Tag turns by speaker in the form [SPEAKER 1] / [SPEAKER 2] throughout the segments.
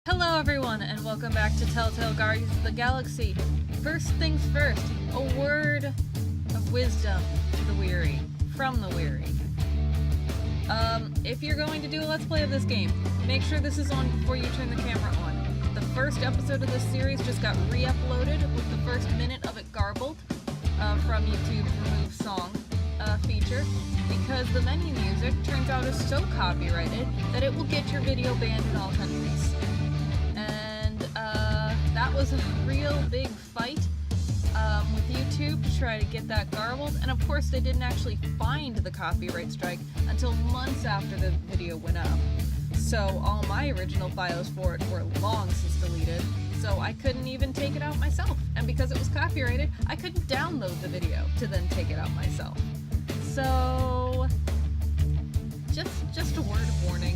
[SPEAKER 1] Hello everyone, and welcome back to Telltale Guardians of the Galaxy. First things first, a word of wisdom to the weary, from the weary. If you're going to do a Let's Play of this game, make sure this is on before you turn the camera on. The first episode of this series just got re-uploaded with the first minute of it garbled from YouTube's Remove Song feature, because the menu music turns out is so copyrighted that it will get your video banned in all countries. That was a real big fight with YouTube to try to get that garbled, and of course they didn't actually find the copyright strike until months after the video went up. So all my original files for it were long since deleted, so I couldn't even take it out myself. And because it was copyrighted, I couldn't download the video to then take it out myself. So just a word of warning.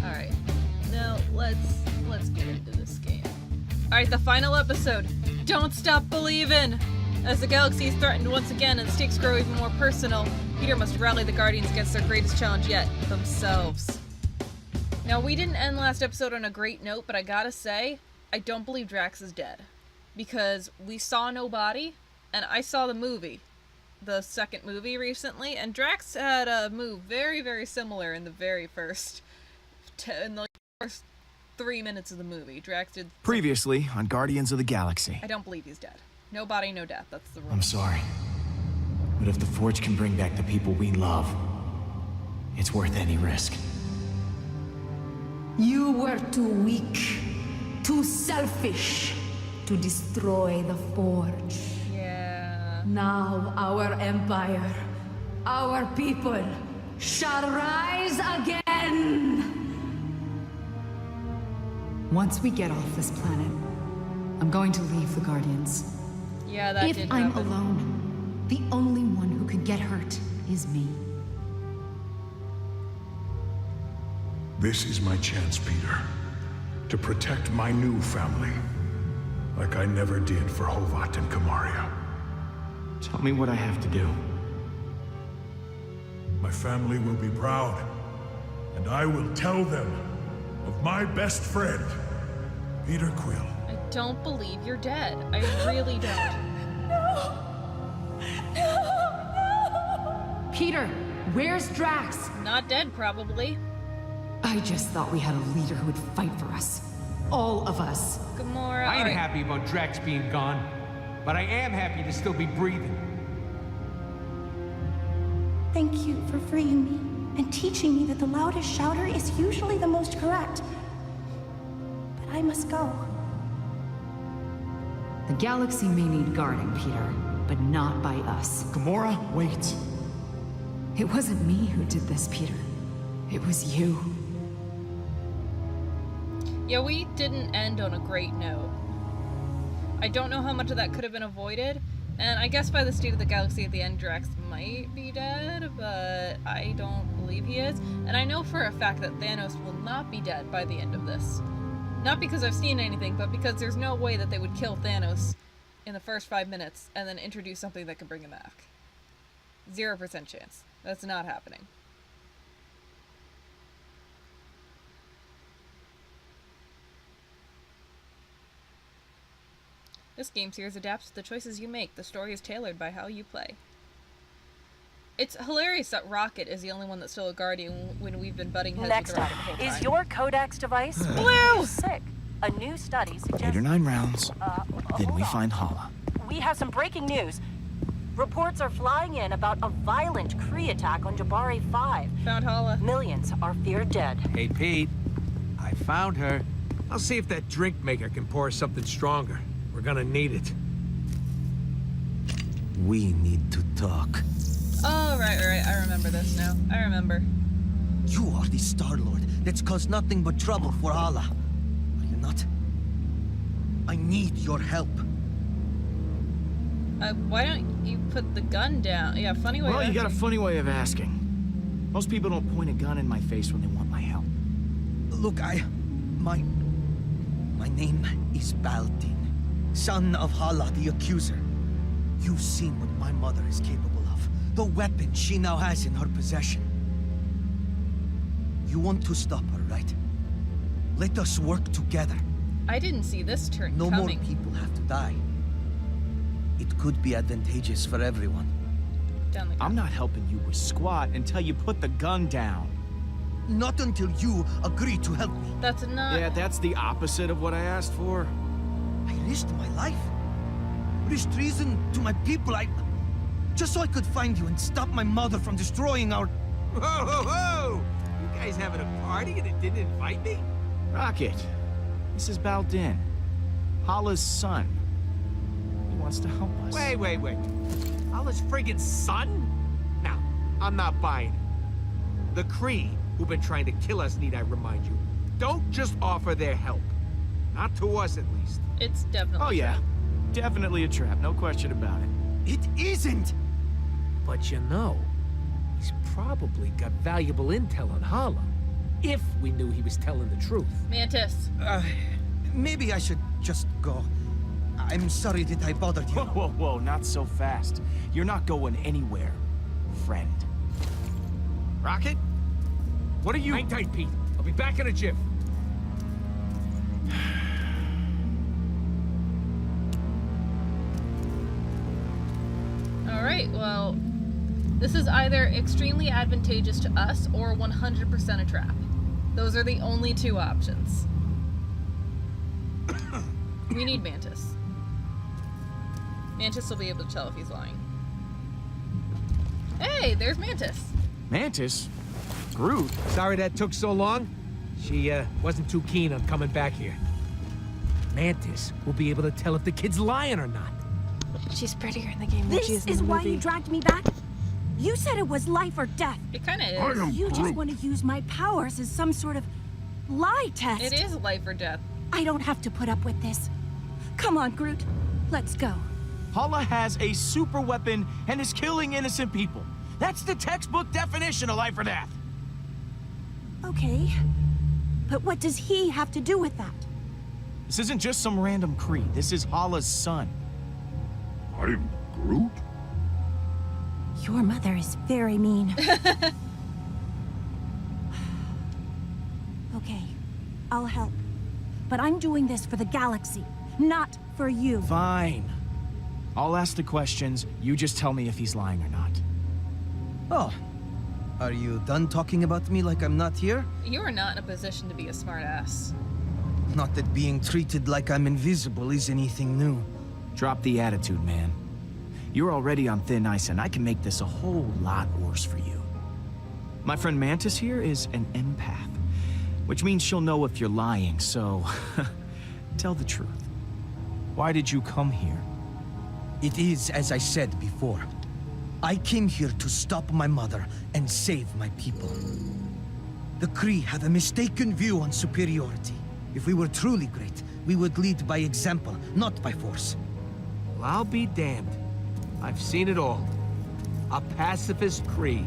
[SPEAKER 1] Alright, now let's get into this game. Alright, the final episode. Don't stop believing! As the galaxy is threatened once again and the stakes grow even more personal, Peter must rally the Guardians against their greatest challenge yet, themselves. Now, we didn't end last episode on a great note, but I gotta say, I don't believe Drax is dead. Because we saw no body, and I saw the movie. The second movie recently, and Drax had a move very, very similar in the very first... in the first 3 minutes of the movie. Drax did...
[SPEAKER 2] Previously on Guardians of the Galaxy.
[SPEAKER 1] I don't believe he's dead. No body, no death. That's the rule.
[SPEAKER 2] I'm sorry. But if the Forge can bring back the people we love, it's worth any risk.
[SPEAKER 3] You were too weak, too selfish to destroy the Forge.
[SPEAKER 1] Yeah.
[SPEAKER 3] Now our empire, our people, shall rise again!
[SPEAKER 4] Once we get off this planet, I'm going to leave the Guardians.
[SPEAKER 1] Yeah, that
[SPEAKER 4] If
[SPEAKER 1] did
[SPEAKER 4] I'm
[SPEAKER 1] happen.
[SPEAKER 4] alone, the only one who could get hurt is me.
[SPEAKER 5] This is my chance, Peter, to protect my new family, like I never did for Hovat and Kamaria.
[SPEAKER 2] Tell me what I have to do.
[SPEAKER 5] My family will be proud, and I will tell them of my best friend, Peter Quill.
[SPEAKER 1] I don't believe you're dead. I really don't.
[SPEAKER 4] Peter, where's Drax?
[SPEAKER 1] Not dead, probably.
[SPEAKER 4] I just thought we had a leader who would fight for us. All of us.
[SPEAKER 1] Gamora.
[SPEAKER 6] I ain't
[SPEAKER 1] alright.
[SPEAKER 6] happy about Drax being gone, but I am happy to still be breathing.
[SPEAKER 7] Thank you for freeing me and teaching me that the loudest shouter is usually the most correct. But I must go.
[SPEAKER 4] The galaxy may need guarding, Peter, but not by us.
[SPEAKER 2] Gamora, wait.
[SPEAKER 4] It wasn't me who did this, Peter. It was you.
[SPEAKER 1] Yeah, we didn't end on a great note. I don't know how much of that could have been avoided, and I guess by the state of the galaxy at the end, Drax might be dead, but I don't believe he is. And I know for a fact that Thanos will not be dead by the end of this. Not because I've seen anything, but because there's no way that they would kill Thanos in the first 5 minutes and then introduce something that can bring him back. 0% chance. That's not happening. This game series adapts to the choices you make. The story is tailored by how you play. It's hilarious that Rocket is the only one that's still a Guardian when we've been butting heads
[SPEAKER 8] Next
[SPEAKER 1] with
[SPEAKER 8] up,
[SPEAKER 1] Rocket the whole time.
[SPEAKER 8] is your Codex device
[SPEAKER 1] Blue!
[SPEAKER 8] sick? A new study suggests...
[SPEAKER 2] 8 or 9 rounds, then
[SPEAKER 8] hold
[SPEAKER 2] we
[SPEAKER 8] on.
[SPEAKER 2] find Hala.
[SPEAKER 8] We have some breaking news. Reports are flying in about a violent Kree attack on Jabari 5.
[SPEAKER 1] Found Hala.
[SPEAKER 8] Millions are feared dead.
[SPEAKER 6] Hey, Pete. I found her. I'll see if that drink maker can pour something stronger. We're gonna need it.
[SPEAKER 9] We need to talk.
[SPEAKER 1] Oh, right. I remember this now. I remember.
[SPEAKER 9] You are the Star-Lord that's caused nothing but trouble for Allah. Are you not? I need your help.
[SPEAKER 1] Why don't you put the gun down? Yeah, funny way
[SPEAKER 2] Well,
[SPEAKER 1] of
[SPEAKER 2] you got a
[SPEAKER 1] asking.
[SPEAKER 2] funny way of asking. Most people don't point a gun in my face when they want my help.
[SPEAKER 9] Look, my name is Baldin, son of Hala the Accuser. You've seen what my mother is capable of. The weapon she now has in her possession. You want to stop her, right? Let us work together.
[SPEAKER 1] I didn't see this turn
[SPEAKER 9] No
[SPEAKER 1] coming.
[SPEAKER 9] more people have to die. It could be advantageous for everyone.
[SPEAKER 1] Down the
[SPEAKER 2] I'm not helping you with squat until you put the gun down.
[SPEAKER 9] Not until you agree to help me.
[SPEAKER 1] That's not.
[SPEAKER 2] Yeah, that's the opposite of what I asked for.
[SPEAKER 9] I risked my life. Risked treason to my people. Just so I could find you and stop my mother from destroying our...
[SPEAKER 6] Whoa, whoa, whoa! You guys having a party and it didn't invite me?
[SPEAKER 2] Rocket, this is Baldin, Hala's son. He wants to help us.
[SPEAKER 6] Wait. Allah's friggin' son? Now, I'm not buying it. The Kree, who've been trying to kill us, need I remind you, don't just offer their help. Not to us, at least.
[SPEAKER 1] It's definitely.
[SPEAKER 2] Oh yeah, definitely a trap, no question about it.
[SPEAKER 9] It isn't!
[SPEAKER 6] But you know, he's probably got valuable intel on Hala. If we knew he was telling the truth.
[SPEAKER 1] Mantis.
[SPEAKER 9] Maybe I should just go. I'm sorry that I bothered you.
[SPEAKER 2] Whoa, not so fast. You're not going anywhere, friend. Rocket? What are you...
[SPEAKER 6] Hang tight, Pete. I'll be back in a jiff.
[SPEAKER 1] Alright, well, this is either extremely advantageous to us or 100% a trap. Those are the only two options. We need Mantis. Mantis will be able to tell if he's lying. Hey, there's Mantis.
[SPEAKER 2] Mantis? Groot?
[SPEAKER 6] Sorry that took so long. She, wasn't too keen on coming back here. Mantis will be able to tell if the kid's lying or not.
[SPEAKER 7] She's prettier in the game than she is in the movie. This is why you dragged me back? You said it was life or death.
[SPEAKER 1] It kind of is.
[SPEAKER 7] You just want to use my powers as some sort of lie test.
[SPEAKER 1] It is life or death.
[SPEAKER 7] I don't have to put up with this. Come on, Groot. Let's go.
[SPEAKER 2] Hala has a super weapon and is killing innocent people. That's the textbook definition of life or death.
[SPEAKER 7] Okay. But what does he have to do with that?
[SPEAKER 2] This isn't just some random Kree. This is Hala's son.
[SPEAKER 5] I'm Groot?
[SPEAKER 7] Your mother is very mean. Okay, I'll help. But I'm doing this for the galaxy, not for you.
[SPEAKER 2] Fine. I'll ask the questions. You just tell me if he's lying or not.
[SPEAKER 9] Oh. Are you done talking about me like I'm not here?
[SPEAKER 1] You are not in a position to be a smartass.
[SPEAKER 9] Not that being treated like I'm invisible is anything new.
[SPEAKER 2] Drop the attitude, man. You're already on thin ice, and I can make this a whole lot worse for you. My friend Mantis here is an empath, which means she'll know if you're lying, so... tell the truth. Why did you come here?
[SPEAKER 9] It is as I said before. I came here to stop my mother and save my people. The Kree have a mistaken view on superiority. If we were truly great, we would lead by example, not by force.
[SPEAKER 6] Well, I'll be damned. I've seen it all. A pacifist Kree.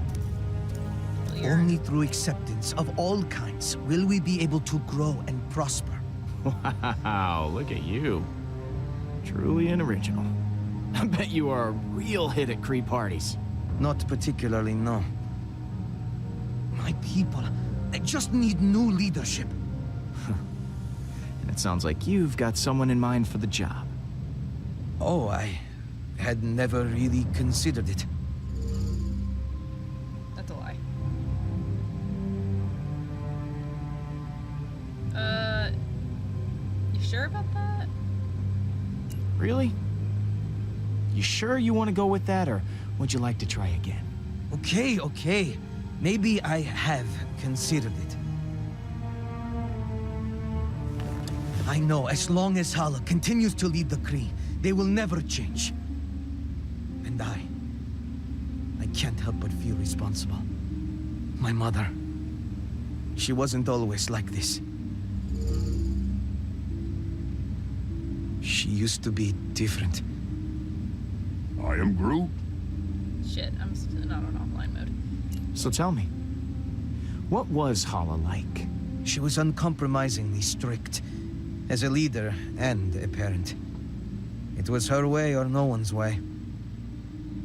[SPEAKER 9] Only through acceptance of all kinds will we be able to grow and prosper.
[SPEAKER 2] Wow, look at you. Truly an original. I bet you are a real hit at Kree parties.
[SPEAKER 9] Not particularly, no. My people, they just need new leadership.
[SPEAKER 2] And it sounds like you've got someone in mind for the job.
[SPEAKER 9] Oh, I had never really considered it.
[SPEAKER 1] That's a lie. You sure about that?
[SPEAKER 2] Really? You sure you want to go with that, or would you like to try again?
[SPEAKER 9] Okay. Maybe I have considered it. I know, as long as Hala continues to lead the Kree, they will never change. And I can't help but feel responsible. My mother, she wasn't always like this. She used to be different.
[SPEAKER 5] I am Groot.
[SPEAKER 1] Shit, I'm still not on offline mode.
[SPEAKER 2] So tell me, what was Hala like?
[SPEAKER 9] She was uncompromisingly strict, as a leader and a parent. It was her way or no one's way.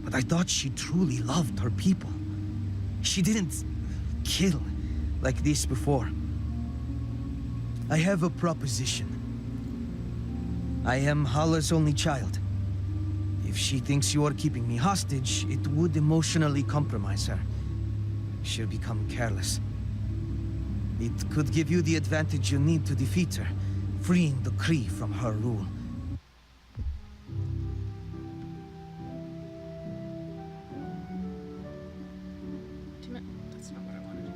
[SPEAKER 9] But I thought she truly loved her people. She didn't kill like this before. I have a proposition. I am Hala's only child. If she thinks you are keeping me hostage, it would emotionally compromise her. She'll become careless. It could give you the advantage you need to defeat her, freeing the Kree from her rule.
[SPEAKER 1] That's not what I wanted.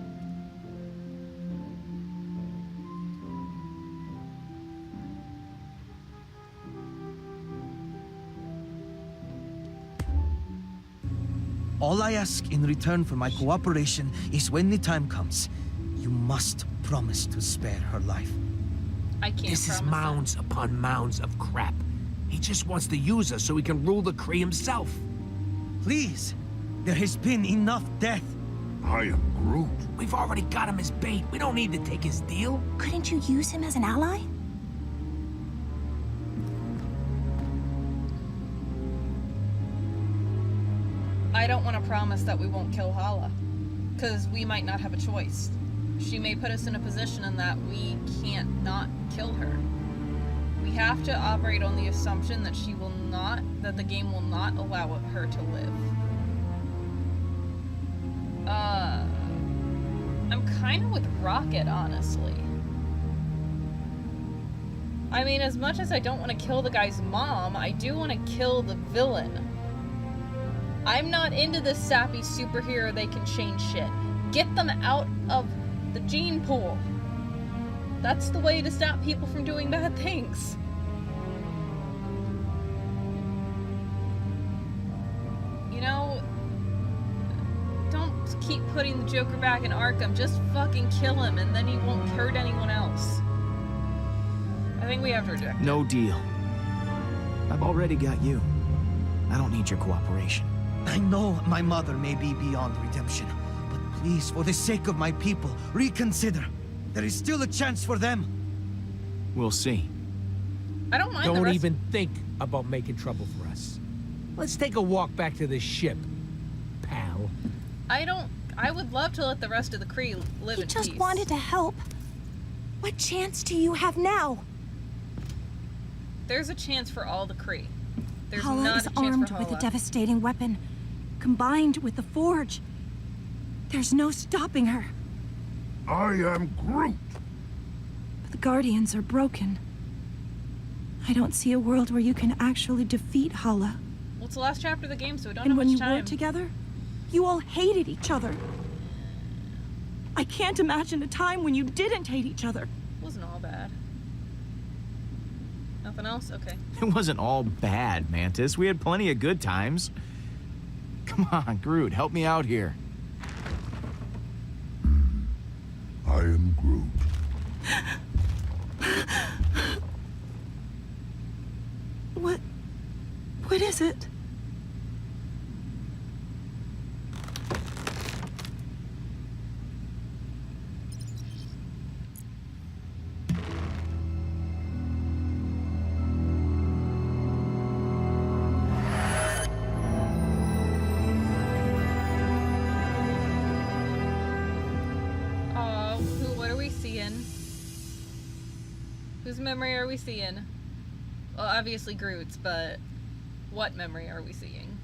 [SPEAKER 9] All I ask in return for my cooperation is when the time comes, you must promise to spare her life.
[SPEAKER 1] I can't
[SPEAKER 6] This is
[SPEAKER 1] promise that.
[SPEAKER 6] mounds upon mounds of crap. He just wants to use us so he can rule the Kree himself.
[SPEAKER 9] Please, there has been enough death.
[SPEAKER 5] I am Groot.
[SPEAKER 6] We've already got him as bait. We don't need to take his deal.
[SPEAKER 7] Couldn't you use him as an ally?
[SPEAKER 1] I don't want to promise that we won't kill Hala, because we might not have a choice. She may put us in a position in that we can't not kill her. We have to operate on the assumption that that the game will not allow her to live. I'm kind of with Rocket, honestly. I mean, as much as I don't want to kill the guy's mom, I do want to kill the villain. I'm not into this sappy superhero they can change shit. Get them out of the gene pool. That's the way to stop people from doing bad things. You know, don't keep putting the Joker back in Arkham. Just fucking kill him and then he won't hurt anyone else. I think we have to reject it.
[SPEAKER 2] No deal. I've already got you. I don't need your cooperation.
[SPEAKER 9] I know my mother may be beyond redemption, but please, for the sake of my people, reconsider. There is still a chance for them.
[SPEAKER 2] We'll see.
[SPEAKER 1] I don't mind the
[SPEAKER 6] Don't
[SPEAKER 1] rest.
[SPEAKER 6] even think about making trouble for us. Let's take a walk back to the ship, pal.
[SPEAKER 1] I would love to let the rest of the Kree live
[SPEAKER 7] He
[SPEAKER 1] in
[SPEAKER 7] just
[SPEAKER 1] peace.
[SPEAKER 7] wanted to help. What chance do you have now?
[SPEAKER 1] There's a chance for all the Kree. There's
[SPEAKER 7] Hala
[SPEAKER 1] not
[SPEAKER 7] is
[SPEAKER 1] a chance
[SPEAKER 7] armed
[SPEAKER 1] for
[SPEAKER 7] with a
[SPEAKER 1] Hala.
[SPEAKER 7] devastating weapon, combined with the Forge. There's no stopping her.
[SPEAKER 5] I am Groot.
[SPEAKER 7] But the Guardians are broken. I don't see a world where you can actually defeat Hala.
[SPEAKER 1] Well, it's the last chapter of the game, so we don't
[SPEAKER 7] And
[SPEAKER 1] have
[SPEAKER 7] when
[SPEAKER 1] much
[SPEAKER 7] you
[SPEAKER 1] time.
[SPEAKER 7] worked together, you all hated each other. I can't imagine a time when you didn't hate each other.
[SPEAKER 1] It wasn't all bad. Nothing else? Okay.
[SPEAKER 2] It wasn't all bad, Mantis. We had plenty of good times. Come on, Groot, help me out here.
[SPEAKER 5] I am Groot.
[SPEAKER 7] What is it?
[SPEAKER 1] What are we seeing? Whose memory are we seeing? Well, obviously Groot's, but what memory are we seeing?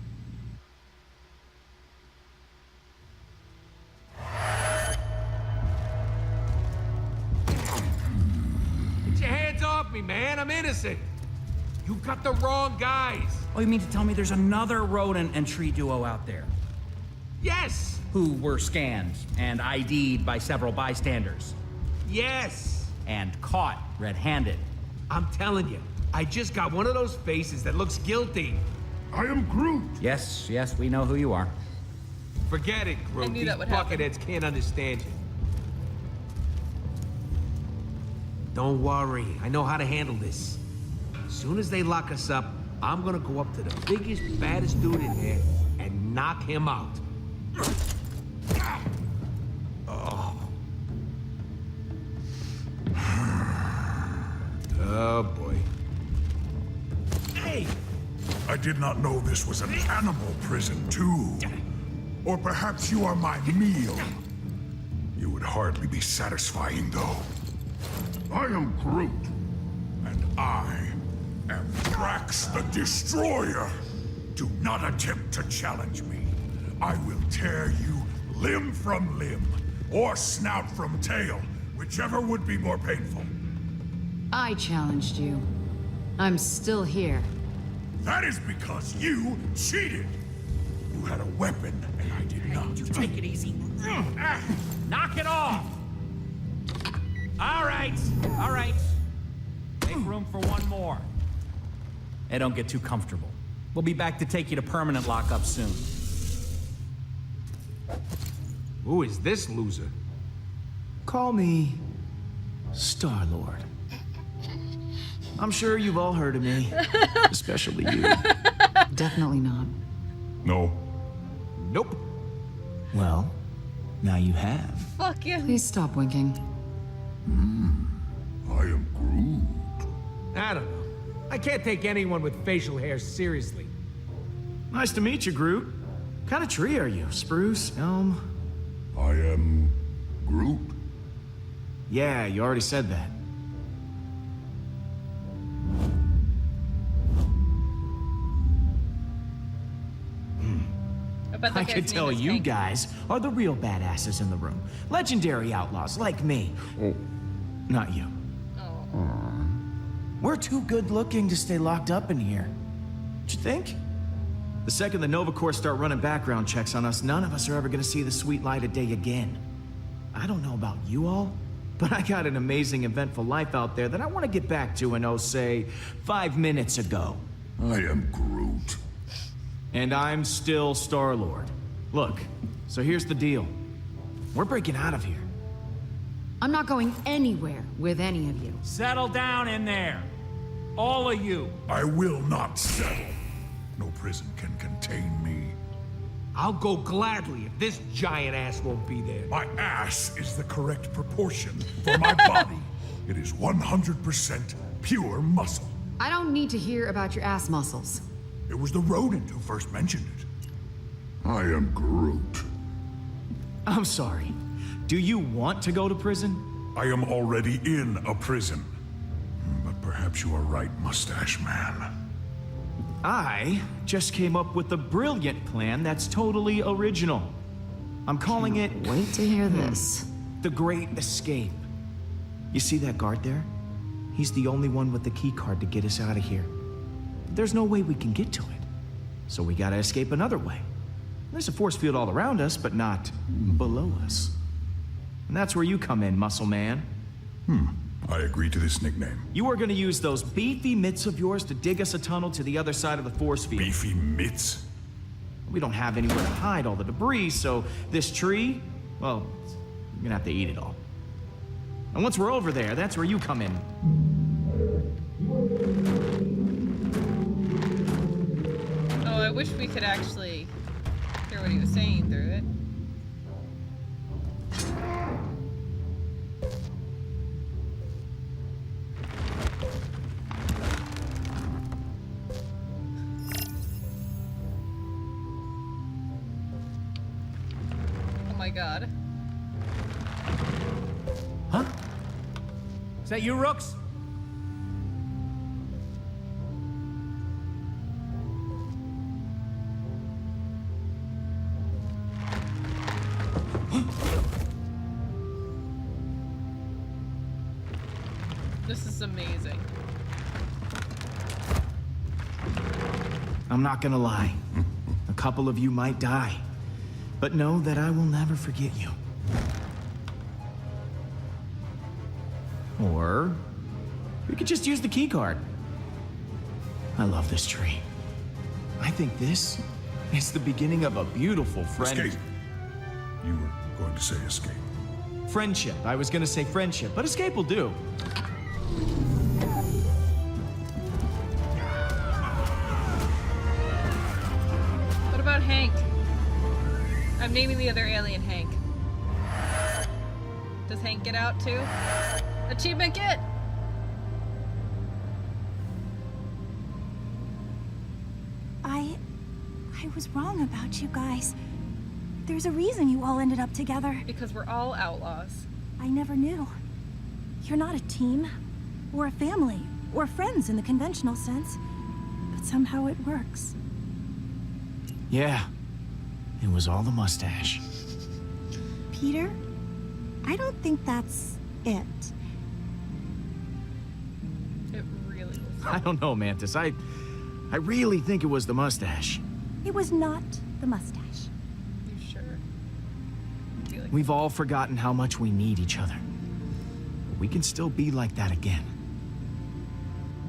[SPEAKER 6] Get your hands off me, man. I'm innocent. You got the wrong guys.
[SPEAKER 10] Oh, you mean to tell me there's another rodent and tree duo out there?
[SPEAKER 6] Yes.
[SPEAKER 10] Who were scanned and ID'd by several bystanders
[SPEAKER 6] Yes.
[SPEAKER 10] and caught red-handed?
[SPEAKER 6] I'm telling you, I just got one of those faces that looks guilty.
[SPEAKER 5] I am Groot.
[SPEAKER 10] Yes, we know who you are.
[SPEAKER 6] Forget it, Groot.
[SPEAKER 1] I knew
[SPEAKER 6] These
[SPEAKER 1] that would happen.
[SPEAKER 6] bucketheads can't understand you. Don't worry, I know how to handle this. As soon as they lock us up, I'm gonna go up to the biggest, baddest dude in there and knock him out. Oh boy. Hey!
[SPEAKER 5] I did not know this was an animal prison, too. Or perhaps you are my meal. You would hardly be satisfying, though. I am Groot, and I am Drax the Destroyer. Do not attempt to challenge me. I will tear you limb from limb, or snout from tail, whichever would be more painful.
[SPEAKER 4] I challenged you. I'm still here.
[SPEAKER 5] That is because you cheated. You had a weapon, and I did not.
[SPEAKER 10] You take it easy. Knock it off! All right. Make room for one more. Hey, don't get too comfortable. We'll be back to take you to permanent lockup soon.
[SPEAKER 6] Who is this loser?
[SPEAKER 2] Call me Star-Lord. I'm sure you've all heard of me, especially you.
[SPEAKER 4] Definitely not.
[SPEAKER 5] No.
[SPEAKER 6] Nope.
[SPEAKER 2] Well, now you have.
[SPEAKER 1] Fuck you.
[SPEAKER 4] Please stop winking.
[SPEAKER 5] I am Groot.
[SPEAKER 6] I don't know. I can't take anyone with facial hair seriously.
[SPEAKER 2] Nice to meet you, Groot. What kind of tree are you? Spruce? Elm?
[SPEAKER 5] I am Groot.
[SPEAKER 2] Yeah, you already said that. I could tell you guys are the real badasses in the room. Legendary outlaws like me.
[SPEAKER 5] Oh.
[SPEAKER 2] Not you. We're too good looking to stay locked up in here. Don't you think? The second the Nova Corps start running background checks on us, none of us are ever gonna see the sweet light of day again. I don't know about you all, but I got an amazing, eventful life out there that I want to get back to in, oh, say, 5 minutes ago.
[SPEAKER 5] I am Groot.
[SPEAKER 2] And I'm still Star-Lord. Look, so here's the deal. We're breaking out of here.
[SPEAKER 4] I'm not going anywhere with any of you.
[SPEAKER 10] Settle down in there. All of you.
[SPEAKER 5] I will not settle. No prison can contain me.
[SPEAKER 6] I'll go gladly if this giant ass won't be there.
[SPEAKER 5] My ass is the correct proportion for my body. It is 100% pure muscle.
[SPEAKER 4] I don't need to hear about your ass muscles.
[SPEAKER 5] It was the rodent who first mentioned it. I am Groot.
[SPEAKER 2] I'm sorry. Do you want to go to prison?
[SPEAKER 5] I am already in a prison. But perhaps you are right, Mustache Man.
[SPEAKER 2] I just came up with a brilliant plan that's totally original. I'm calling it...
[SPEAKER 4] Wait to hear this.
[SPEAKER 2] The Great Escape. You see that guard there? He's the only one with the key card to get us out of here. There's no way we can get to it. So we gotta escape another way. There's a force field all around us, but not below us. And that's where you come in, Muscle Man.
[SPEAKER 5] I agree to this nickname.
[SPEAKER 2] You are gonna use those beefy mitts of yours to dig us a tunnel to the other side of the force field.
[SPEAKER 5] Beefy mitts?
[SPEAKER 2] We don't have anywhere to hide all the debris, so this tree, well, you're gonna have to eat it all. And once we're over there, that's where you come in.
[SPEAKER 1] Oh, I wish we could actually hear what he was saying through it. Oh my god.
[SPEAKER 2] Huh?
[SPEAKER 10] Is that you, Rooks?
[SPEAKER 1] This is amazing.
[SPEAKER 2] I'm not gonna lie. A couple of you might die. But know that I will never forget you. Or we could just use the key card. I love this tree. I think this is the beginning of a beautiful
[SPEAKER 5] Escape. You were going to say escape.
[SPEAKER 2] friendship. I was gonna say friendship, but escape will do.
[SPEAKER 1] What about Hank? I'm naming the other alien Hank. Does Hank get out too? Achievement get!
[SPEAKER 7] I was wrong about you guys. There's a reason you all ended up together.
[SPEAKER 1] Because we're all outlaws.
[SPEAKER 7] I never knew. You're not a team, or a family, or friends in the conventional sense, but somehow it works.
[SPEAKER 2] Yeah, it was all the mustache.
[SPEAKER 7] Peter, I don't think that's it.
[SPEAKER 1] It really was.
[SPEAKER 2] I don't know, Mantis. I really think it was the mustache.
[SPEAKER 7] It was not the mustache.
[SPEAKER 1] You sure? I feel like
[SPEAKER 2] We've all forgotten how much we need each other. But we can still be like that again.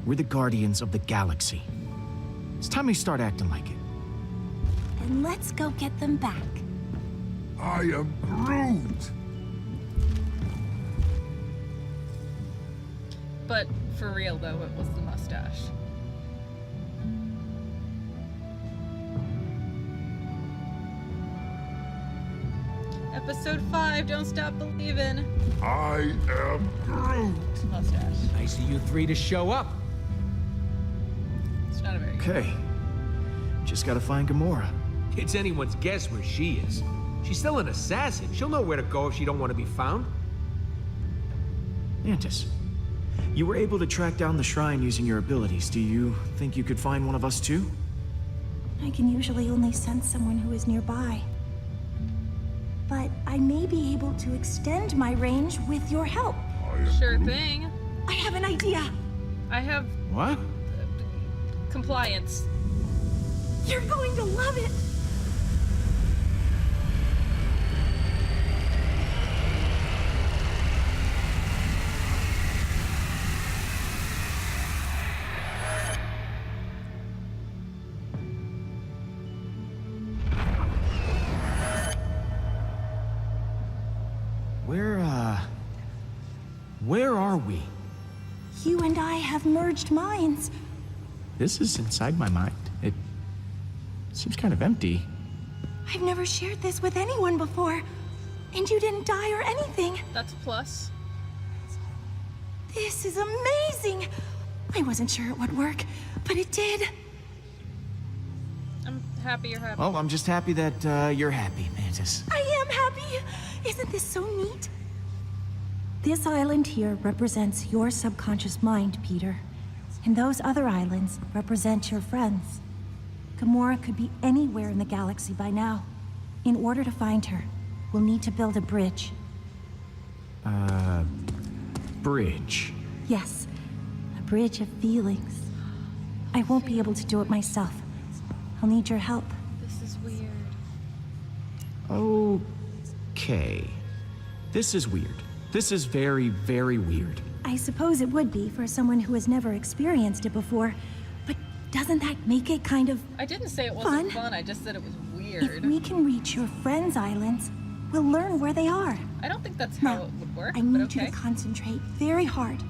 [SPEAKER 2] We're the guardians of the galaxy. It's time we start acting like it.
[SPEAKER 7] And let's go get them back.
[SPEAKER 5] I am Groot!
[SPEAKER 1] But for real though, it was the mustache. Episode 5, Don't Stop Believin'.
[SPEAKER 5] I am Groot!
[SPEAKER 1] Mustache.
[SPEAKER 6] Nice of you three to show up.
[SPEAKER 1] It's not a very good.
[SPEAKER 2] Okay. Just gotta find Gamora.
[SPEAKER 6] It's anyone's guess where she is. She's still an assassin. She'll know where to go if she don't want to be found.
[SPEAKER 2] Mantis, you were able to track down the shrine using your abilities. Do you think you could find one of us too?
[SPEAKER 7] I can usually only sense someone who is nearby. But I may be able to extend my range with your help.
[SPEAKER 1] Sure thing.
[SPEAKER 7] I have an idea.
[SPEAKER 1] I have
[SPEAKER 2] What?
[SPEAKER 1] compliance.
[SPEAKER 7] You're going to love it.
[SPEAKER 2] Where are we?
[SPEAKER 7] You and I have merged minds.
[SPEAKER 2] This is inside my mind. It seems kind of empty.
[SPEAKER 7] I've never shared this with anyone before. And you didn't die or anything.
[SPEAKER 1] That's a plus.
[SPEAKER 7] This is amazing. I wasn't sure it would work, but it did.
[SPEAKER 1] I'm happy you're happy.
[SPEAKER 2] Well, I'm just happy that you're happy, Mantis.
[SPEAKER 7] I am happy. Isn't this so neat? This island here represents your subconscious mind, Peter. And those other islands represent your friends. Gamora could be anywhere in the galaxy by now. In order to find her, we'll need to build a bridge.
[SPEAKER 2] Bridge.
[SPEAKER 7] Yes, a bridge of feelings. I won't be able to do it myself. I'll need your help.
[SPEAKER 1] This is weird.
[SPEAKER 2] Okay. This is weird. This is very, very weird.
[SPEAKER 7] I suppose it would be for someone who has never experienced it before, but doesn't that make it kind of
[SPEAKER 1] I didn't say it wasn't fun, I just said it was
[SPEAKER 7] If
[SPEAKER 1] weird.
[SPEAKER 7] we can reach your friends' islands, we'll learn where they are.
[SPEAKER 1] I don't think that's how
[SPEAKER 7] Now,
[SPEAKER 1] it would work,
[SPEAKER 7] I
[SPEAKER 1] but
[SPEAKER 7] need
[SPEAKER 1] okay.
[SPEAKER 7] you to concentrate very hard.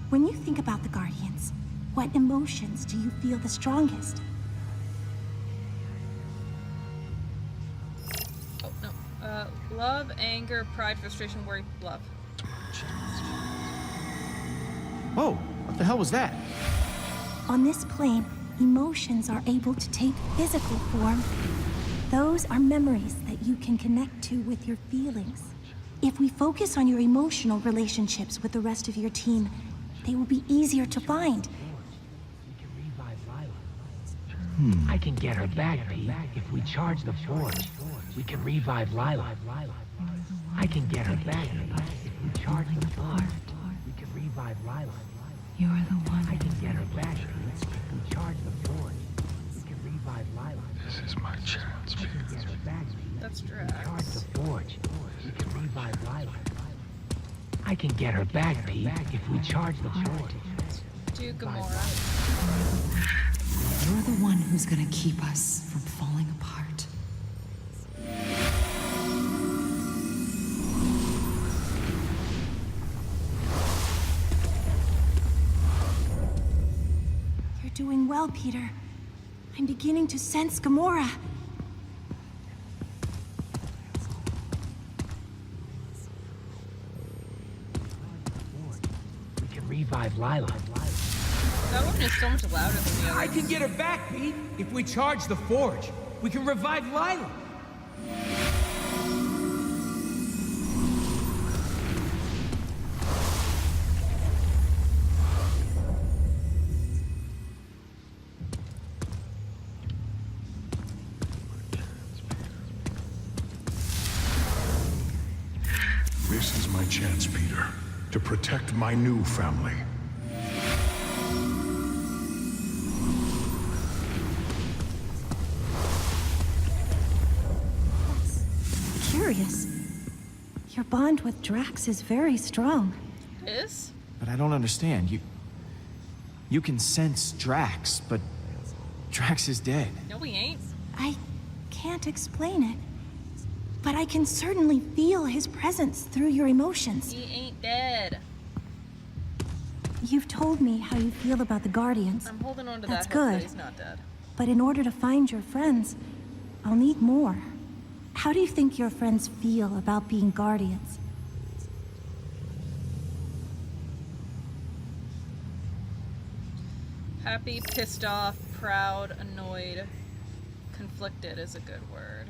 [SPEAKER 7] When you think about the Guardians, what emotions do you feel the strongest?
[SPEAKER 1] Oh, no. Love, anger, pride, frustration, worry, love.
[SPEAKER 2] Whoa, what the hell was that?
[SPEAKER 7] On this plane, emotions are able to take physical form. Those are memories that you can connect to with your feelings. If we focus on your emotional relationships with the rest of your team, they will be easier to find.
[SPEAKER 11] I can get her back, Pete. If we charge the forge, we can revive Lila. I can get her back, Pete. If we charge the forge, we can revive Lila.
[SPEAKER 4] You're the one.
[SPEAKER 11] I can get her back, Pete. If we charge the forge, we can revive Lila.
[SPEAKER 5] This is my chance,
[SPEAKER 11] I can get her back, Pete.
[SPEAKER 1] That's
[SPEAKER 11] If we charge
[SPEAKER 1] Drax.
[SPEAKER 11] the forge, we can revive Lila. I can get her back, Pete. If we charge the forge.
[SPEAKER 1] Do Gamora.
[SPEAKER 4] You're the one who's gonna keep us from falling apart.
[SPEAKER 7] You're doing well, Peter. I'm beginning to sense Gamora.
[SPEAKER 11] We can revive Lila.
[SPEAKER 1] That one is so much louder than the
[SPEAKER 6] I
[SPEAKER 1] other.
[SPEAKER 6] can get her back, Pete. If we charge the forge, we can revive Lila.
[SPEAKER 5] chance, Peter, to protect my new family.
[SPEAKER 7] That's curious. Your bond with Drax is very strong.
[SPEAKER 1] Is?
[SPEAKER 2] But I don't understand. You can sense Drax, but Drax is dead.
[SPEAKER 1] No, we ain't.
[SPEAKER 7] I can't explain it, but I can certainly feel his presence through your emotions.
[SPEAKER 1] He ain't dead.
[SPEAKER 7] You've told me how you feel about the Guardians.
[SPEAKER 1] I'm holding on to
[SPEAKER 7] That's
[SPEAKER 1] that hope that
[SPEAKER 7] good.
[SPEAKER 1] he's not dead.
[SPEAKER 7] But in order to find your friends, I'll need more. How do you think your friends feel about being Guardians?
[SPEAKER 1] Happy, pissed off, proud, annoyed, conflicted is a good word.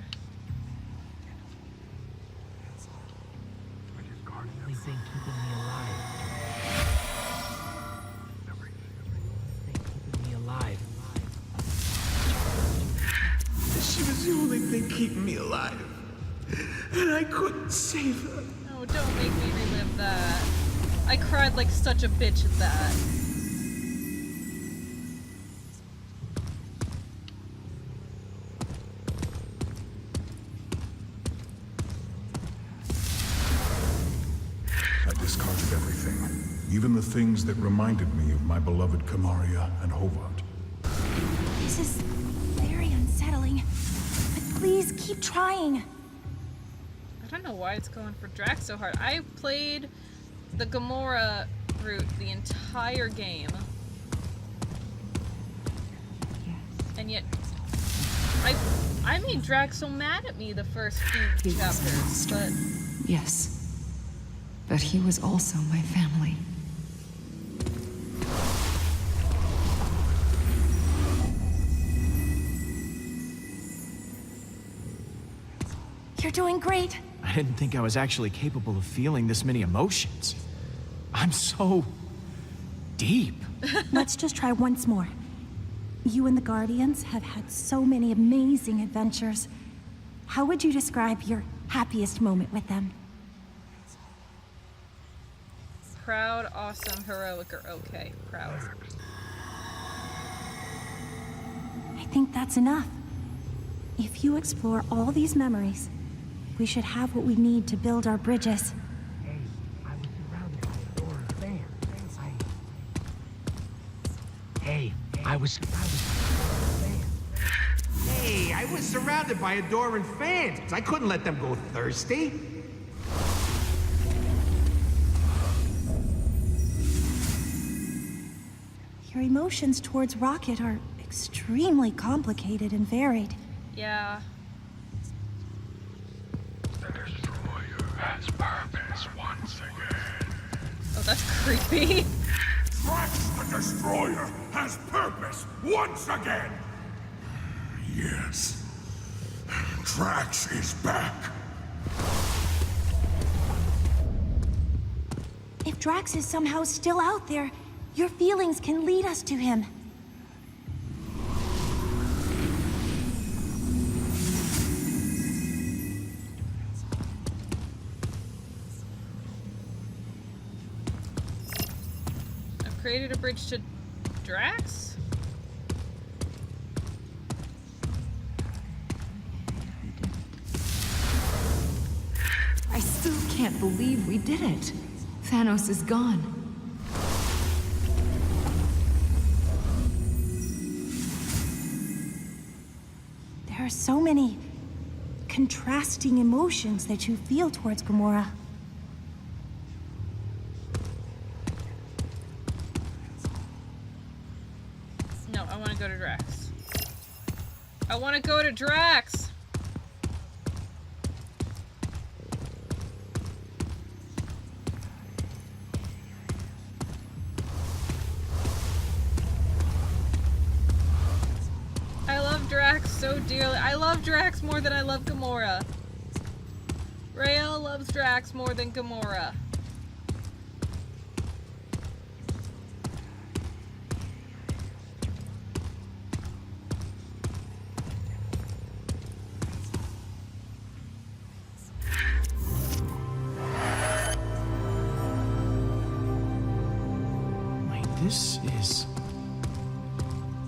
[SPEAKER 11] Only thing keeping me alive. Keeping me alive.
[SPEAKER 9] She was the only thing keeping me alive. And I couldn't save her.
[SPEAKER 1] No, don't make me relive that. I cried like such a bitch at that.
[SPEAKER 5] I discarded everything, even the things that reminded me of my beloved Kamaria and Hovat.
[SPEAKER 7] This is very unsettling, but please keep trying.
[SPEAKER 1] I don't know why it's going for Drax so hard. I played the Gamora route the entire game. And yet, I made Drax so mad at me the first few chapters, but...
[SPEAKER 4] Yes. But he was also my family.
[SPEAKER 7] You're doing great.
[SPEAKER 2] I didn't think I was actually capable of feeling this many emotions. I'm so deep.
[SPEAKER 7] Let's just try once more. You and the Guardians have had so many amazing adventures. How would you describe your happiest moment with them?
[SPEAKER 1] Proud, awesome, heroic, or okay. Proud.
[SPEAKER 7] I think that's enough. If you explore all these memories, we should have what we need to build our bridges.
[SPEAKER 11] Hey, I was surrounded by adoring fans. I couldn't let them go thirsty.
[SPEAKER 7] Your emotions towards Rocket are extremely complicated and varied.
[SPEAKER 1] Yeah.
[SPEAKER 5] The Destroyer has purpose once again.
[SPEAKER 1] Oh, that's creepy.
[SPEAKER 5] Drax the Destroyer has purpose once again! Yes. Drax is back.
[SPEAKER 7] If Drax is somehow still out there, your feelings can lead us to him.
[SPEAKER 1] I've created a bridge to Drax?
[SPEAKER 4] I still can't believe we did it. Thanos is gone.
[SPEAKER 7] There are so many contrasting emotions that you feel towards Gamora.
[SPEAKER 1] No, I want to go to Drax. I want to go to Drax! I love Drax so dearly. I love Drax more than I love Gamora. Rael loves Drax more than Gamora.
[SPEAKER 2] This is...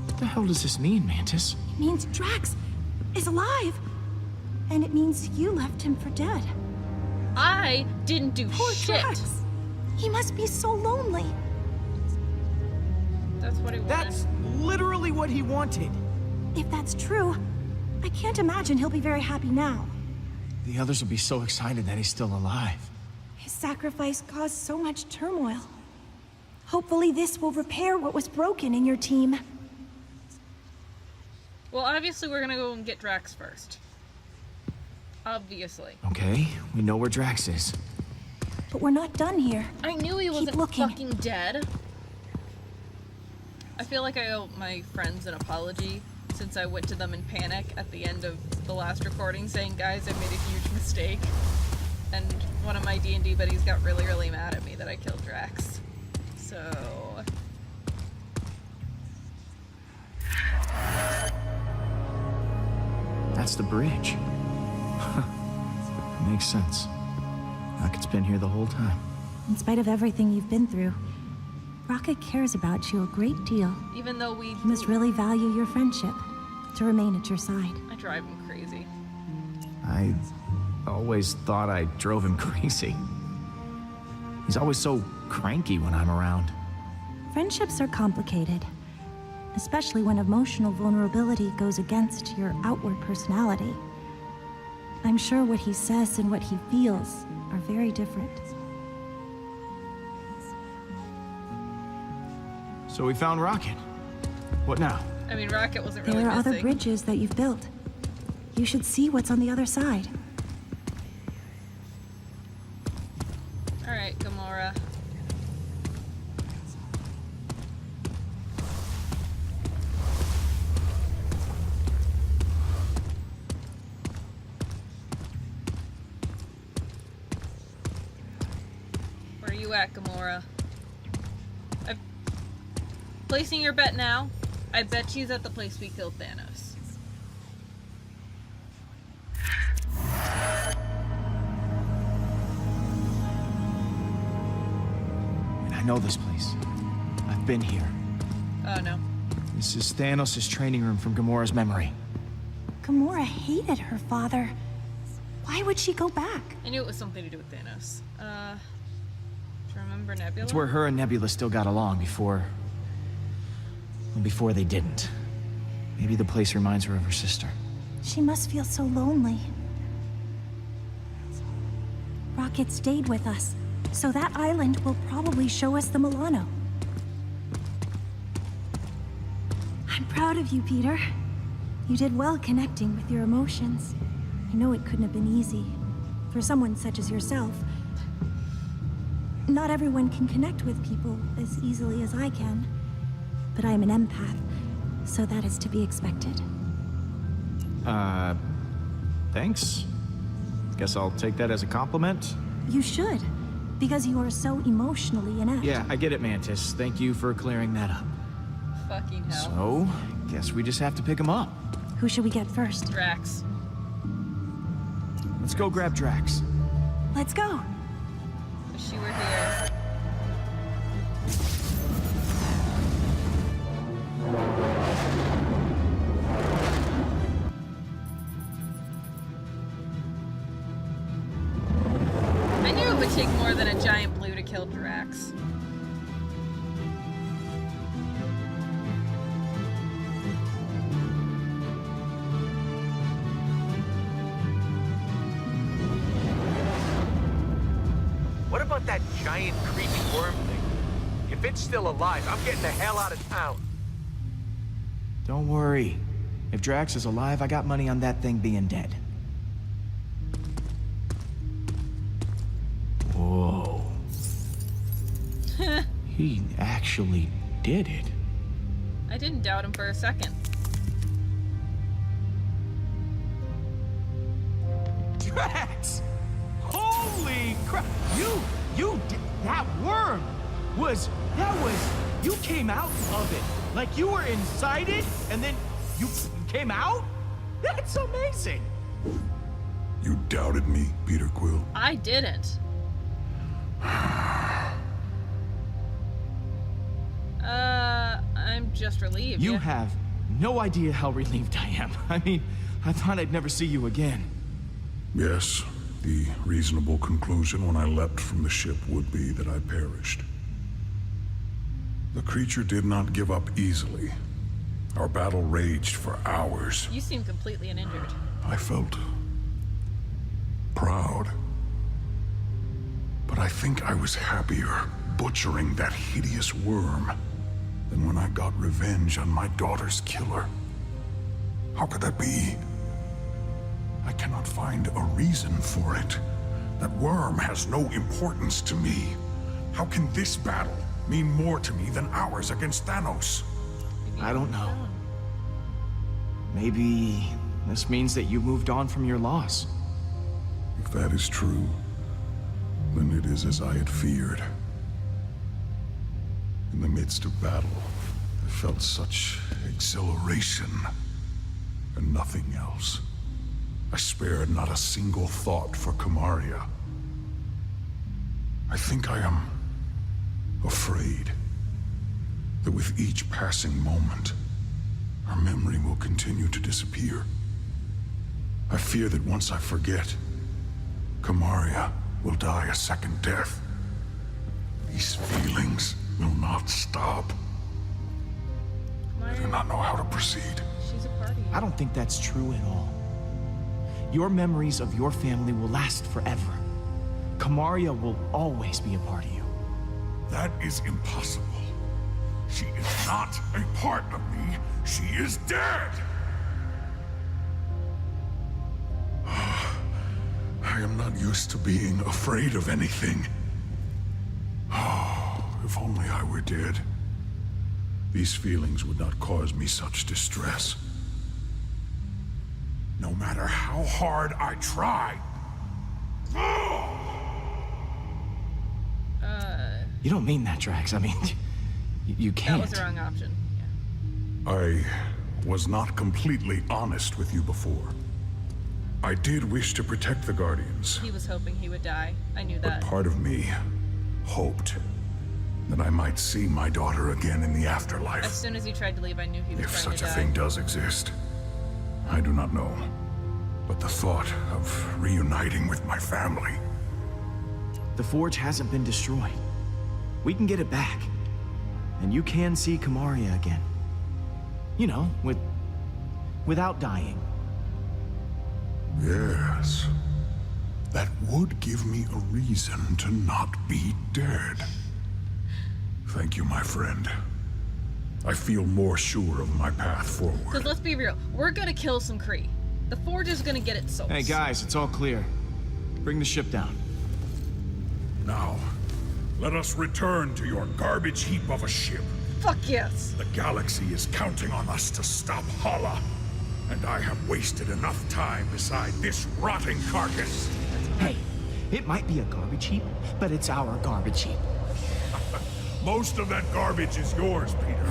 [SPEAKER 2] What the hell does this mean, Mantis?
[SPEAKER 7] It means Drax is alive. And it means you left him for dead.
[SPEAKER 1] I didn't do
[SPEAKER 7] Poor
[SPEAKER 1] shit.
[SPEAKER 7] Drax. He must be so lonely.
[SPEAKER 1] That's what he wanted.
[SPEAKER 2] That's literally what he wanted.
[SPEAKER 7] If that's true, I can't imagine he'll be very happy now.
[SPEAKER 2] The others will be so excited that he's still alive.
[SPEAKER 7] His sacrifice caused so much turmoil. Hopefully this will repair what was broken in your team.
[SPEAKER 1] Well, obviously we're gonna go and get Drax first. Obviously.
[SPEAKER 2] Okay, we know where Drax is.
[SPEAKER 7] But we're not done here.
[SPEAKER 1] I knew he wasn't
[SPEAKER 7] looking.
[SPEAKER 1] fucking dead. I feel like I owe my friends an apology since I went to them in panic at the end of the last recording saying, guys, I made a huge mistake. And one of my D&D buddies got really, really mad at me that I killed Drax. So...
[SPEAKER 2] That's the bridge. Makes sense. Rocket's been here the whole time.
[SPEAKER 7] In spite of everything you've been through, Rocket cares about you a great deal.
[SPEAKER 1] even though we...
[SPEAKER 7] He must really value your friendship to remain at your side.
[SPEAKER 1] I drive him crazy.
[SPEAKER 2] I always thought I drove him crazy. He's always so cranky when I'm around.
[SPEAKER 7] Friendships are complicated, especially when emotional vulnerability goes against your outward personality. I'm sure what he says and what he feels are very different.
[SPEAKER 2] So we found Rocket. What now?
[SPEAKER 1] I mean, Rocket wasn't really
[SPEAKER 7] There are other
[SPEAKER 1] missing.
[SPEAKER 7] bridges that you've built. You should see what's on the other side.
[SPEAKER 1] Alright, Gamora. Where are you at, Gamora? Placing your bet now. I bet she's at the place we killed Thanos.
[SPEAKER 2] I know this place. I've been here.
[SPEAKER 1] Oh no.
[SPEAKER 2] This is Thanos' training room from Gamora's memory.
[SPEAKER 7] Gamora hated her father. Why would she go back?
[SPEAKER 1] I knew it was something to do with Thanos. Do you remember Nebula?
[SPEAKER 2] It's where her and Nebula still got along before they didn't. Maybe the place reminds her of her sister.
[SPEAKER 7] She must feel so lonely. Rocket stayed with us, so that island will probably show us the Milano. I'm proud of you, Peter. You did well connecting with your emotions. I know it couldn't have been easy. For someone such as yourself. Not everyone can connect with people as easily as I can. But I'm an empath, so that is to be expected.
[SPEAKER 2] Thanks. Guess I'll take that as a compliment.
[SPEAKER 7] You should, because you are so emotionally inept.
[SPEAKER 2] Yeah, I get it, Mantis. Thank you for clearing that up.
[SPEAKER 1] Fucking hell.
[SPEAKER 2] So, guess we just have to pick him up.
[SPEAKER 7] Who should we get first?
[SPEAKER 1] Drax.
[SPEAKER 2] Let's go grab Drax.
[SPEAKER 7] Let's go.
[SPEAKER 1] Wish you were here. I knew it would take more than a giant blue to kill Drax.
[SPEAKER 6] What about that giant creepy worm thing? If it's still alive, I'm getting the hell out of town.
[SPEAKER 2] Don't worry. If Drax is alive, I got money on that thing being dead. Whoa. He actually did it.
[SPEAKER 1] I didn't doubt him for a second.
[SPEAKER 9] Drax! Holy crap! You did that worm you came out of it. Like you were inside it, and then you came out? That's amazing!
[SPEAKER 5] You doubted me, Peter Quill.
[SPEAKER 1] I didn't. just relieved.
[SPEAKER 2] You
[SPEAKER 1] yeah.
[SPEAKER 2] have no idea how relieved I am. I mean, I thought I'd never see you again.
[SPEAKER 5] Yes, the reasonable conclusion when I leapt from the ship would be that I perished. The creature did not give up easily. Our battle raged for hours.
[SPEAKER 1] You seem completely uninjured.
[SPEAKER 5] I felt proud. But I think I was happier butchering that hideous worm than when I got revenge on my daughter's killer. How could that be? I cannot find a reason for it. That worm has no importance to me. How can this battle mean more to me than ours against Thanos?
[SPEAKER 2] I don't know. Maybe this means that you moved on from your loss.
[SPEAKER 5] If that is true, then it is as I had feared. In the midst of battle, I felt such exhilaration and nothing else. I spared not a single thought for Kamaria. I think I am afraid that with each passing moment, her memory will continue to disappear. I fear that once I forget, Kamaria will die a second death. These feelings will not stop. I do not know how to proceed.
[SPEAKER 1] She's a party.
[SPEAKER 2] I don't think that's true at all. Your memories of your family will last forever. Kamaria will always be a part of you.
[SPEAKER 5] That is impossible. She is not a part of me. She is dead! I am not used to being afraid of anything. Oh, if only I were dead. These feelings would not cause me such distress. No matter how hard I try.
[SPEAKER 2] You don't mean that, Drax. I mean, you can't.
[SPEAKER 1] That was the wrong option. Yeah.
[SPEAKER 5] I was not completely honest with you before. I did wish to protect the Guardians.
[SPEAKER 1] He was hoping he would die. I knew that.
[SPEAKER 5] But part of me hoped that I might see my daughter again in the afterlife.
[SPEAKER 1] As soon as he tried to leave, I knew he was
[SPEAKER 5] If
[SPEAKER 1] trying
[SPEAKER 5] such
[SPEAKER 1] to
[SPEAKER 5] a
[SPEAKER 1] die.
[SPEAKER 5] thing does exist, I do not know. But the thought of reuniting with my family.
[SPEAKER 2] The Forge hasn't been destroyed. We can get it back. And you can see Kamaria again. You know, without dying.
[SPEAKER 5] Yes. That would give me a reason to not be dead. Thank you, my friend. I feel more sure of my path forward.
[SPEAKER 1] Because let's be real, we're gonna kill some Kree. The Forge is gonna get its souls.
[SPEAKER 2] Hey guys, it's all clear. Bring the ship down.
[SPEAKER 5] Now, let us return to your garbage heap of a ship.
[SPEAKER 1] Fuck yes.
[SPEAKER 5] The galaxy is counting on us to stop Hala. And I have wasted enough time beside this rotting carcass.
[SPEAKER 2] Hey, it might be a garbage heap, but it's our garbage heap.
[SPEAKER 5] Most of that garbage is yours, Peter.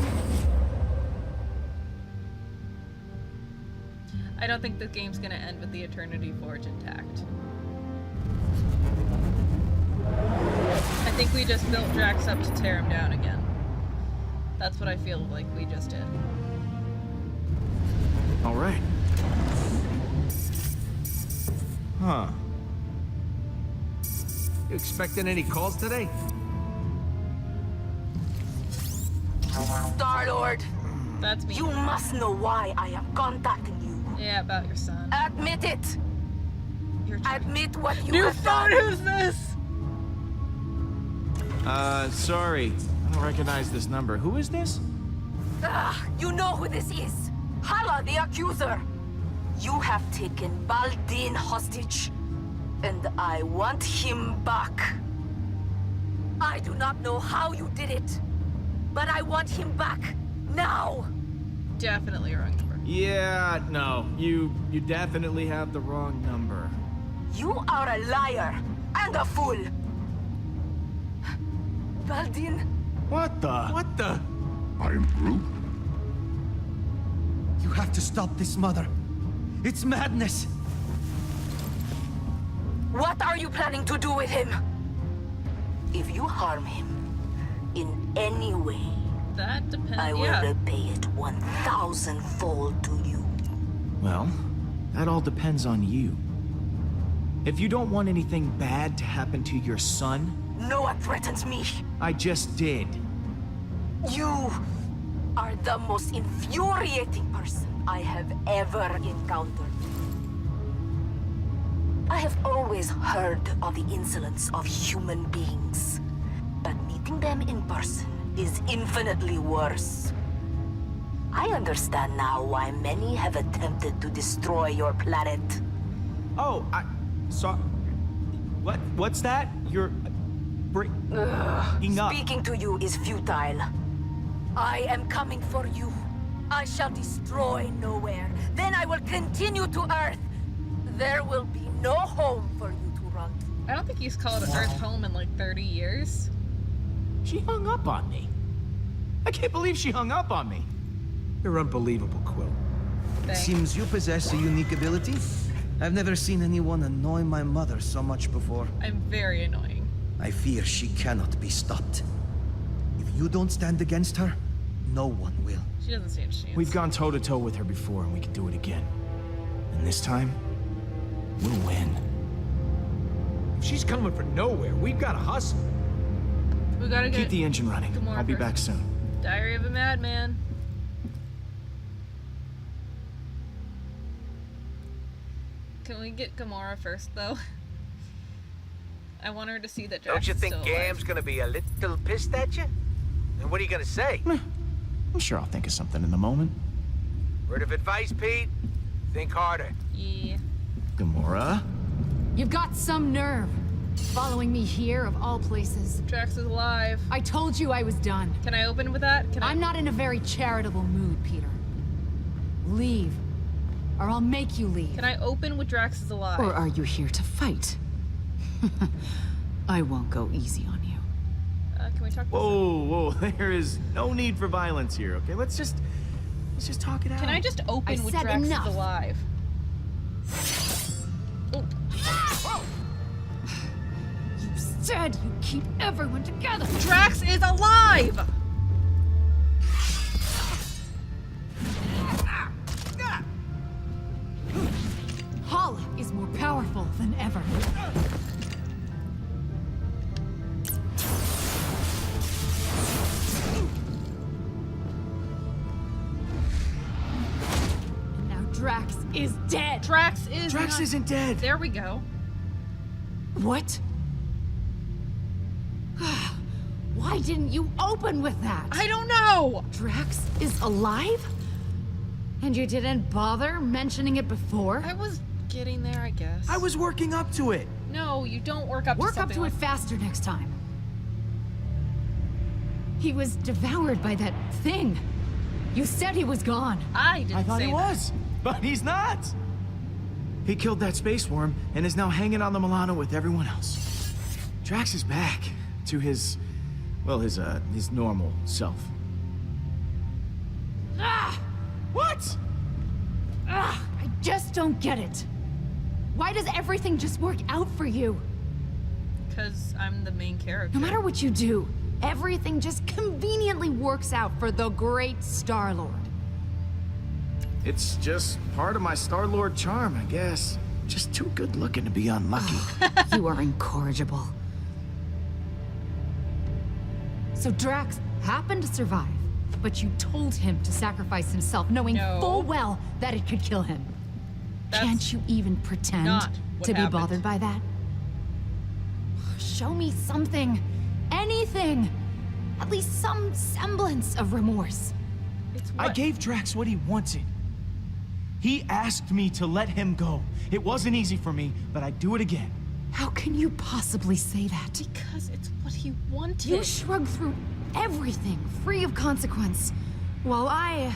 [SPEAKER 1] I don't think the game's gonna end with the Eternity Forge intact. I think we just built Drax up to tear him down again. That's what I feel like we just did.
[SPEAKER 2] All right. Huh.
[SPEAKER 6] You expecting any calls today?
[SPEAKER 8] Star-Lord,
[SPEAKER 1] That's me.
[SPEAKER 8] you must know why I am contacting you.
[SPEAKER 1] Yeah, about your son.
[SPEAKER 8] Admit it.
[SPEAKER 1] Your child.
[SPEAKER 8] Admit what you
[SPEAKER 1] New
[SPEAKER 8] have
[SPEAKER 1] phone,
[SPEAKER 8] done.
[SPEAKER 1] who's this?
[SPEAKER 2] Sorry. I don't recognize this number. Who is this?
[SPEAKER 8] You know who this is. Hala, the accuser. You have taken Baldin hostage, and I want him back. I do not know how you did it, but I want him back now.
[SPEAKER 1] Definitely wrong number.
[SPEAKER 2] Yeah, no. You definitely have the wrong number.
[SPEAKER 8] You are a liar and a fool. Baldin,
[SPEAKER 2] What the?
[SPEAKER 6] What the?
[SPEAKER 5] I am Groot.
[SPEAKER 9] You have to stop this, Mother. It's madness.
[SPEAKER 8] what are you planning to do with him? If you harm him in any way,
[SPEAKER 1] That depends.
[SPEAKER 8] I will
[SPEAKER 1] Yeah.
[SPEAKER 8] repay it 1,000-fold to you.
[SPEAKER 2] Well, that all depends on you. If you don't want anything bad to happen to your son,
[SPEAKER 8] No one threatens me.
[SPEAKER 2] I just did.
[SPEAKER 8] You are the most infuriating person I have ever encountered. I have always heard of the insolence of human beings, but meeting them in person is infinitely worse. I understand now why many have attempted to destroy your planet.
[SPEAKER 2] Oh, What's that? You're... breaking up.
[SPEAKER 8] Speaking to you is futile. I am coming for you. I shall destroy nowhere. Then I will continue to Earth. There will be no home for you to run to.
[SPEAKER 1] I don't think he's called Earth home in like 30 years.
[SPEAKER 2] She hung up on me. I can't believe she hung up on me.
[SPEAKER 6] You're unbelievable, Quill.
[SPEAKER 1] Thanks.
[SPEAKER 9] Seems you possess a unique ability. I've never seen anyone annoy my mother so much before.
[SPEAKER 1] I'm very annoying.
[SPEAKER 9] I fear she cannot be stopped. If you don't stand against her, no one will.
[SPEAKER 1] She doesn't stand a chance.
[SPEAKER 2] We've gone toe-to-toe with her before, and we can do it again. And this time, we'll win.
[SPEAKER 6] If she's coming from nowhere, we've got to hustle.
[SPEAKER 1] We gotta get
[SPEAKER 2] Keep the engine running.
[SPEAKER 1] Gamora
[SPEAKER 2] I'll be
[SPEAKER 1] first.
[SPEAKER 2] back soon.
[SPEAKER 1] Diary of a Madman. Can we get Gamora first, though? I want her to see that Drax
[SPEAKER 6] Don't you
[SPEAKER 1] is
[SPEAKER 6] think
[SPEAKER 1] still alive.
[SPEAKER 6] Gam's gonna be a little pissed at you? And what are you gonna say?
[SPEAKER 2] I'm sure I'll think of something in the moment.
[SPEAKER 6] Word of advice, Pete? Think harder.
[SPEAKER 1] Yeah.
[SPEAKER 2] Gamora?
[SPEAKER 4] You've got some nerve. Following me here, of all places.
[SPEAKER 1] Drax is alive.
[SPEAKER 4] I told you I was done.
[SPEAKER 1] Can I open with that? Can
[SPEAKER 4] I'm not in a very charitable mood, Peter. Leave. Or I'll make you leave.
[SPEAKER 1] Can I open with Drax is alive?
[SPEAKER 12] Or are you here to fight? I won't go easy on you.
[SPEAKER 1] Can we talk?
[SPEAKER 2] Whoa, there is no need for violence here, okay? Let's just talk it out.
[SPEAKER 1] Can I just open with
[SPEAKER 4] said
[SPEAKER 1] Drax
[SPEAKER 4] enough.
[SPEAKER 1] is alive? Oh.
[SPEAKER 4] You said you keep everyone together.
[SPEAKER 1] Drax is alive!
[SPEAKER 4] Hala is more powerful than ever. And now Drax is dead.
[SPEAKER 1] Drax
[SPEAKER 2] isn't dead.
[SPEAKER 1] There we go.
[SPEAKER 4] What? Why didn't you open with that?
[SPEAKER 1] I don't know!
[SPEAKER 4] Drax is alive? And you didn't bother mentioning it before?
[SPEAKER 1] I was getting there, I guess.
[SPEAKER 2] I was working up to it.
[SPEAKER 1] No, you don't work up to
[SPEAKER 4] Work up
[SPEAKER 1] something
[SPEAKER 4] to
[SPEAKER 1] like...
[SPEAKER 4] it faster next time. He was devoured by that thing. You said he was gone.
[SPEAKER 1] I didn't
[SPEAKER 2] I thought
[SPEAKER 1] say
[SPEAKER 2] he
[SPEAKER 1] that.
[SPEAKER 2] was, but he's not. He killed that space worm and is now hanging on the Milano with everyone else. Drax is back to his, well, his normal self.
[SPEAKER 4] Ah!
[SPEAKER 2] What?
[SPEAKER 4] Ah! I just don't get it. Why does everything just work out for you?
[SPEAKER 1] Because I'm the main character.
[SPEAKER 4] No matter what you do, everything just conveniently works out for the great Star-Lord.
[SPEAKER 2] It's just part of my Star-Lord charm, I guess. Just too good looking to be unlucky.
[SPEAKER 12] You are incorrigible.
[SPEAKER 4] So Drax happened to survive, but you told him to sacrifice himself, knowing
[SPEAKER 1] No.
[SPEAKER 4] full well that it could kill him.
[SPEAKER 1] That's
[SPEAKER 4] Can't you even pretend
[SPEAKER 1] not what
[SPEAKER 4] to be
[SPEAKER 1] happened.
[SPEAKER 4] bothered by that? Show me something. Anything. At least some semblance of remorse.
[SPEAKER 1] It's
[SPEAKER 2] I
[SPEAKER 1] what?
[SPEAKER 2] gave Drax what he wanted. He asked me to let him go. It wasn't easy for me, but I'd do it again.
[SPEAKER 4] How can you possibly say that?
[SPEAKER 1] Because it's what he wanted.
[SPEAKER 4] You shrugged through everything, free of consequence, while I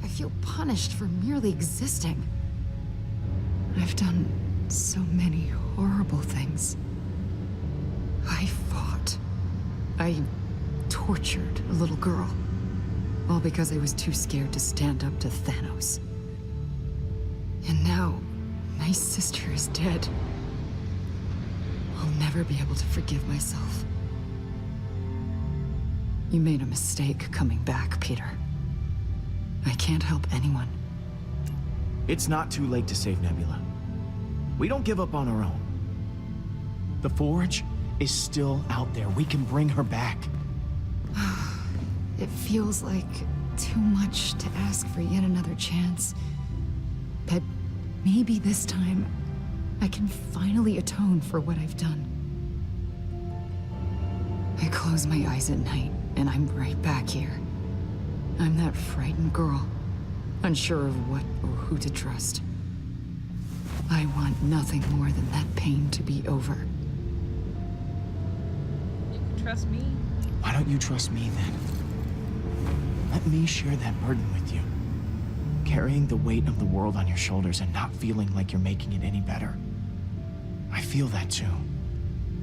[SPEAKER 4] feel punished for merely existing.
[SPEAKER 12] I've done so many horrible things. I fought. I tortured a little girl. All because I was too scared to stand up to Thanos. And now, my sister is dead. I'll never be able to forgive myself. You made a mistake coming back, Peter. I can't help anyone.
[SPEAKER 2] It's not too late to save Nebula. We don't give up on our own. The Forge is still out there. We can bring her back.
[SPEAKER 12] It feels like too much to ask for yet another chance. But maybe this time, I can finally atone for what I've done. I close my eyes at night, and I'm right back here. I'm that frightened girl, unsure of what or who to trust. I want nothing more than that pain to be over.
[SPEAKER 1] You can trust me.
[SPEAKER 2] Why don't you trust me then? Let me share that burden with you. Carrying the weight of the world on your shoulders and not feeling like you're making it any better. I feel that too.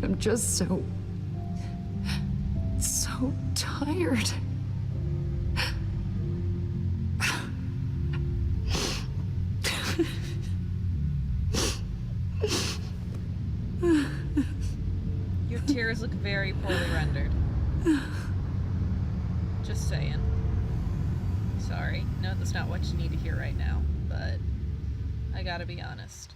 [SPEAKER 12] I'm just so tired.
[SPEAKER 1] Your tears look very poorly rendered. Just saying. Sorry. No, that's not what you need to hear right now, but I gotta be honest.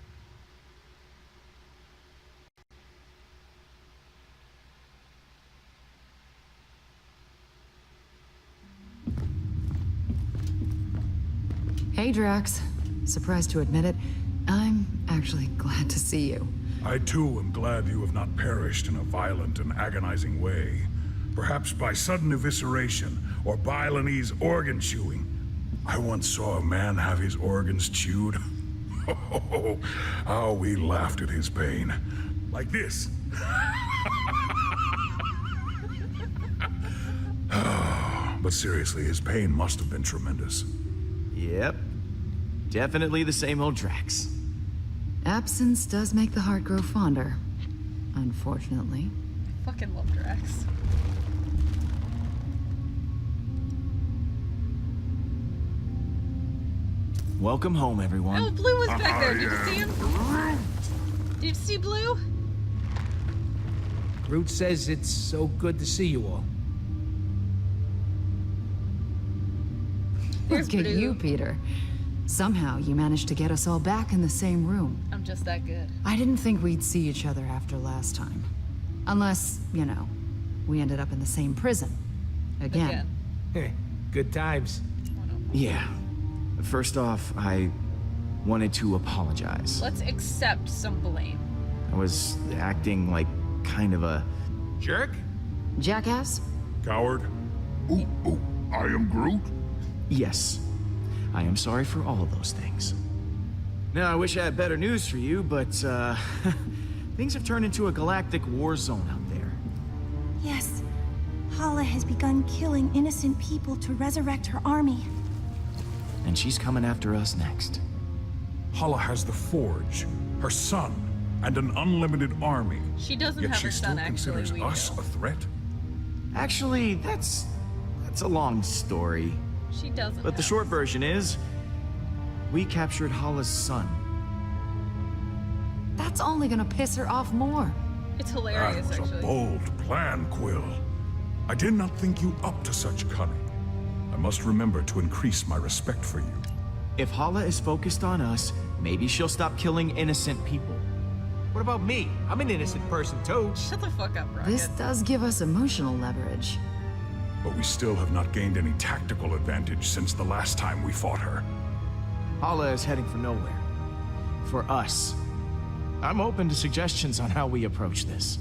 [SPEAKER 12] Hey, Drax. Surprised to admit it, I'm actually glad to see you.
[SPEAKER 5] I too am glad you have not perished in a violent and agonizing way. Perhaps by sudden evisceration or Balinese organ chewing. I once saw a man have his organs chewed. Oh, how we laughed at his pain. Like this. But seriously, his pain must have been tremendous.
[SPEAKER 2] Yep. Definitely the same old Drax.
[SPEAKER 12] Absence does make the heart grow fonder, unfortunately.
[SPEAKER 1] I fucking love Drax.
[SPEAKER 2] Welcome home, everyone.
[SPEAKER 1] Oh, Blue was back there. Did you see him? Did you see Blue?
[SPEAKER 6] Groot says it's so good to see you all.
[SPEAKER 1] There's
[SPEAKER 12] Look at
[SPEAKER 1] Blue.
[SPEAKER 12] you, Peter. Somehow you managed to get us all back in the same room.
[SPEAKER 1] I'm just that good.
[SPEAKER 12] I didn't think we'd see each other after last time. Unless, you know, we ended up in the same prison. Again.
[SPEAKER 6] Heh, good times.
[SPEAKER 2] Yeah. First off, I wanted to apologize.
[SPEAKER 1] Let's accept some blame.
[SPEAKER 2] I was acting like kind of a...
[SPEAKER 6] Jerk?
[SPEAKER 12] Jackass?
[SPEAKER 5] Coward? Ooh, I am Groot?
[SPEAKER 2] Yes. I am sorry for all of those things. Now, I wish I had better news for you, but, things have turned into a galactic war zone out there.
[SPEAKER 7] Yes. Hala has begun killing innocent people to resurrect her army.
[SPEAKER 2] And she's coming after us next.
[SPEAKER 5] Hala has the Forge, her son, and an unlimited army.
[SPEAKER 1] She doesn't
[SPEAKER 5] Yet
[SPEAKER 1] have
[SPEAKER 5] she
[SPEAKER 1] her
[SPEAKER 5] still
[SPEAKER 1] son, actually.
[SPEAKER 5] considers
[SPEAKER 1] We
[SPEAKER 5] us
[SPEAKER 1] do.
[SPEAKER 5] a threat?
[SPEAKER 2] Actually, that's a long story.
[SPEAKER 1] She doesn't.
[SPEAKER 2] But the
[SPEAKER 1] have
[SPEAKER 2] short
[SPEAKER 1] us.
[SPEAKER 2] version is, we captured Hala's son.
[SPEAKER 12] That's only gonna piss her off more.
[SPEAKER 1] It's hilarious,
[SPEAKER 5] That was
[SPEAKER 1] actually.
[SPEAKER 5] a bold plan, Quill. I did not think you up to such cunning. I must remember to increase my respect for you.
[SPEAKER 2] If Hala is focused on us, maybe she'll stop killing innocent people.
[SPEAKER 6] What about me? I'm an innocent person too.
[SPEAKER 1] Shut the fuck up, Rocket.
[SPEAKER 12] This does give us emotional leverage.
[SPEAKER 5] But we still have not gained any tactical advantage since the last time we fought her.
[SPEAKER 2] Hala is heading for nowhere. For us. I'm open to suggestions on how we approach this.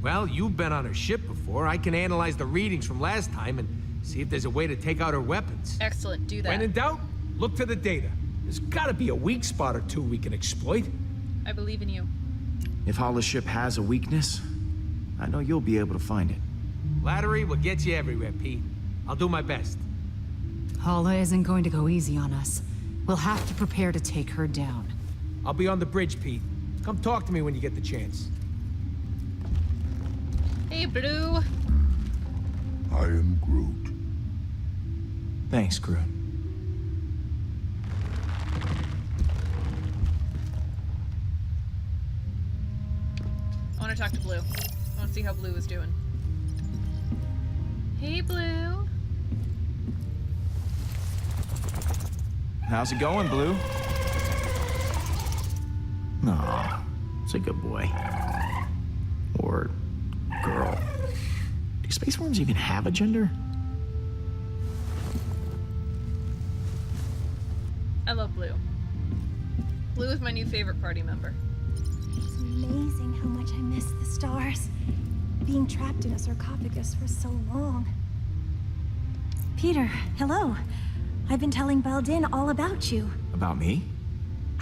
[SPEAKER 6] Well, you've been on her ship before. I can analyze the readings from last time and see if there's a way to take out her weapons.
[SPEAKER 1] Excellent, do that.
[SPEAKER 6] When in doubt, look to the data. There's gotta be a weak spot or two we can exploit.
[SPEAKER 1] I believe in you.
[SPEAKER 2] If Hala's ship has a weakness, I know you'll be able to find it.
[SPEAKER 6] Flattery will get you everywhere, Pete. I'll do my best.
[SPEAKER 12] Hala isn't going to go easy on us. We'll have to prepare to take her down.
[SPEAKER 6] I'll be on the bridge, Pete. Come talk to me when you get the chance.
[SPEAKER 1] Hey, Blue.
[SPEAKER 5] I am Groot.
[SPEAKER 2] Thanks, Groot.
[SPEAKER 1] I want to talk to Blue. I want to see how Blue is doing. Hey, Blue.
[SPEAKER 2] How's it going, Blue? Aw, it's a good boy. Or girl. Do space worms even have a gender?
[SPEAKER 1] I love Blue. Blue is my new favorite party member.
[SPEAKER 7] It's amazing how much I miss the stars. Being trapped in a sarcophagus for so long. Peter, hello. I've been telling Baldin all about you.
[SPEAKER 2] About me?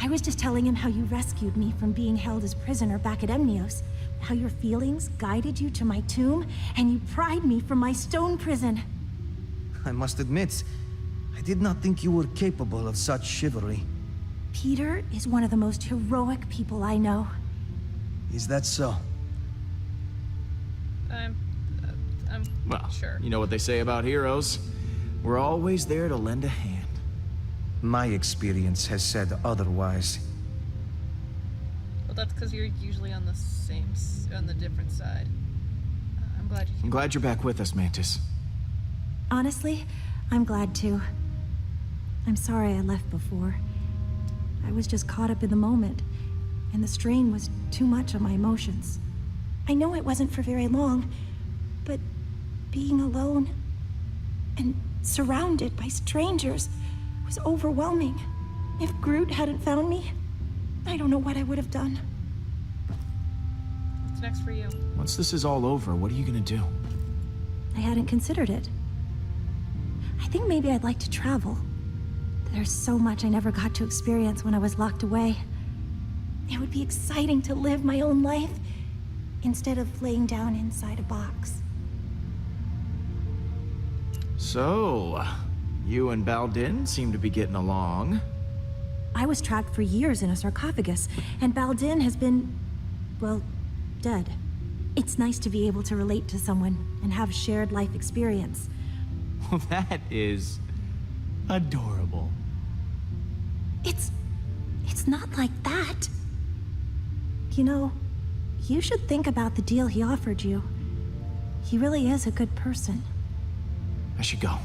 [SPEAKER 7] I was just telling him how you rescued me from being held as prisoner back at Emnios. How your feelings guided you to my tomb, and you pried me from my stone prison.
[SPEAKER 9] I must admit, I did not think you were capable of such chivalry.
[SPEAKER 7] Peter is one of the most heroic people I know.
[SPEAKER 9] Is that so?
[SPEAKER 1] I'm
[SPEAKER 2] Well,
[SPEAKER 1] sure.
[SPEAKER 2] you know what they say about heroes. We're always there to lend a hand.
[SPEAKER 9] My experience has said otherwise.
[SPEAKER 1] Well, that's because you're usually on the on the different side. I'm glad you.
[SPEAKER 2] I'm glad you're back with us, Mantis.
[SPEAKER 7] Honestly, I'm glad too. I'm sorry I left before. I was just caught up in the moment, and the strain was too much on my emotions. I know it wasn't for very long, but being alone and surrounded by strangers was overwhelming. If Groot hadn't found me, I don't know what I would have done.
[SPEAKER 1] What's next for you?
[SPEAKER 2] Once this is all over, what are you gonna do?
[SPEAKER 7] I hadn't considered it. I think maybe I'd like to travel. There's so much I never got to experience when I was locked away. It would be exciting to live my own life instead of laying down inside a box.
[SPEAKER 2] So, you and Baldin seem to be getting along.
[SPEAKER 7] I was trapped for years in a sarcophagus, and Baldin has been, well, dead. It's nice to be able to relate to someone and have shared life experience.
[SPEAKER 2] Well, that is adorable.
[SPEAKER 7] It's not like that. You know, you should think about the deal he offered you. He really is a good person.
[SPEAKER 2] I should go.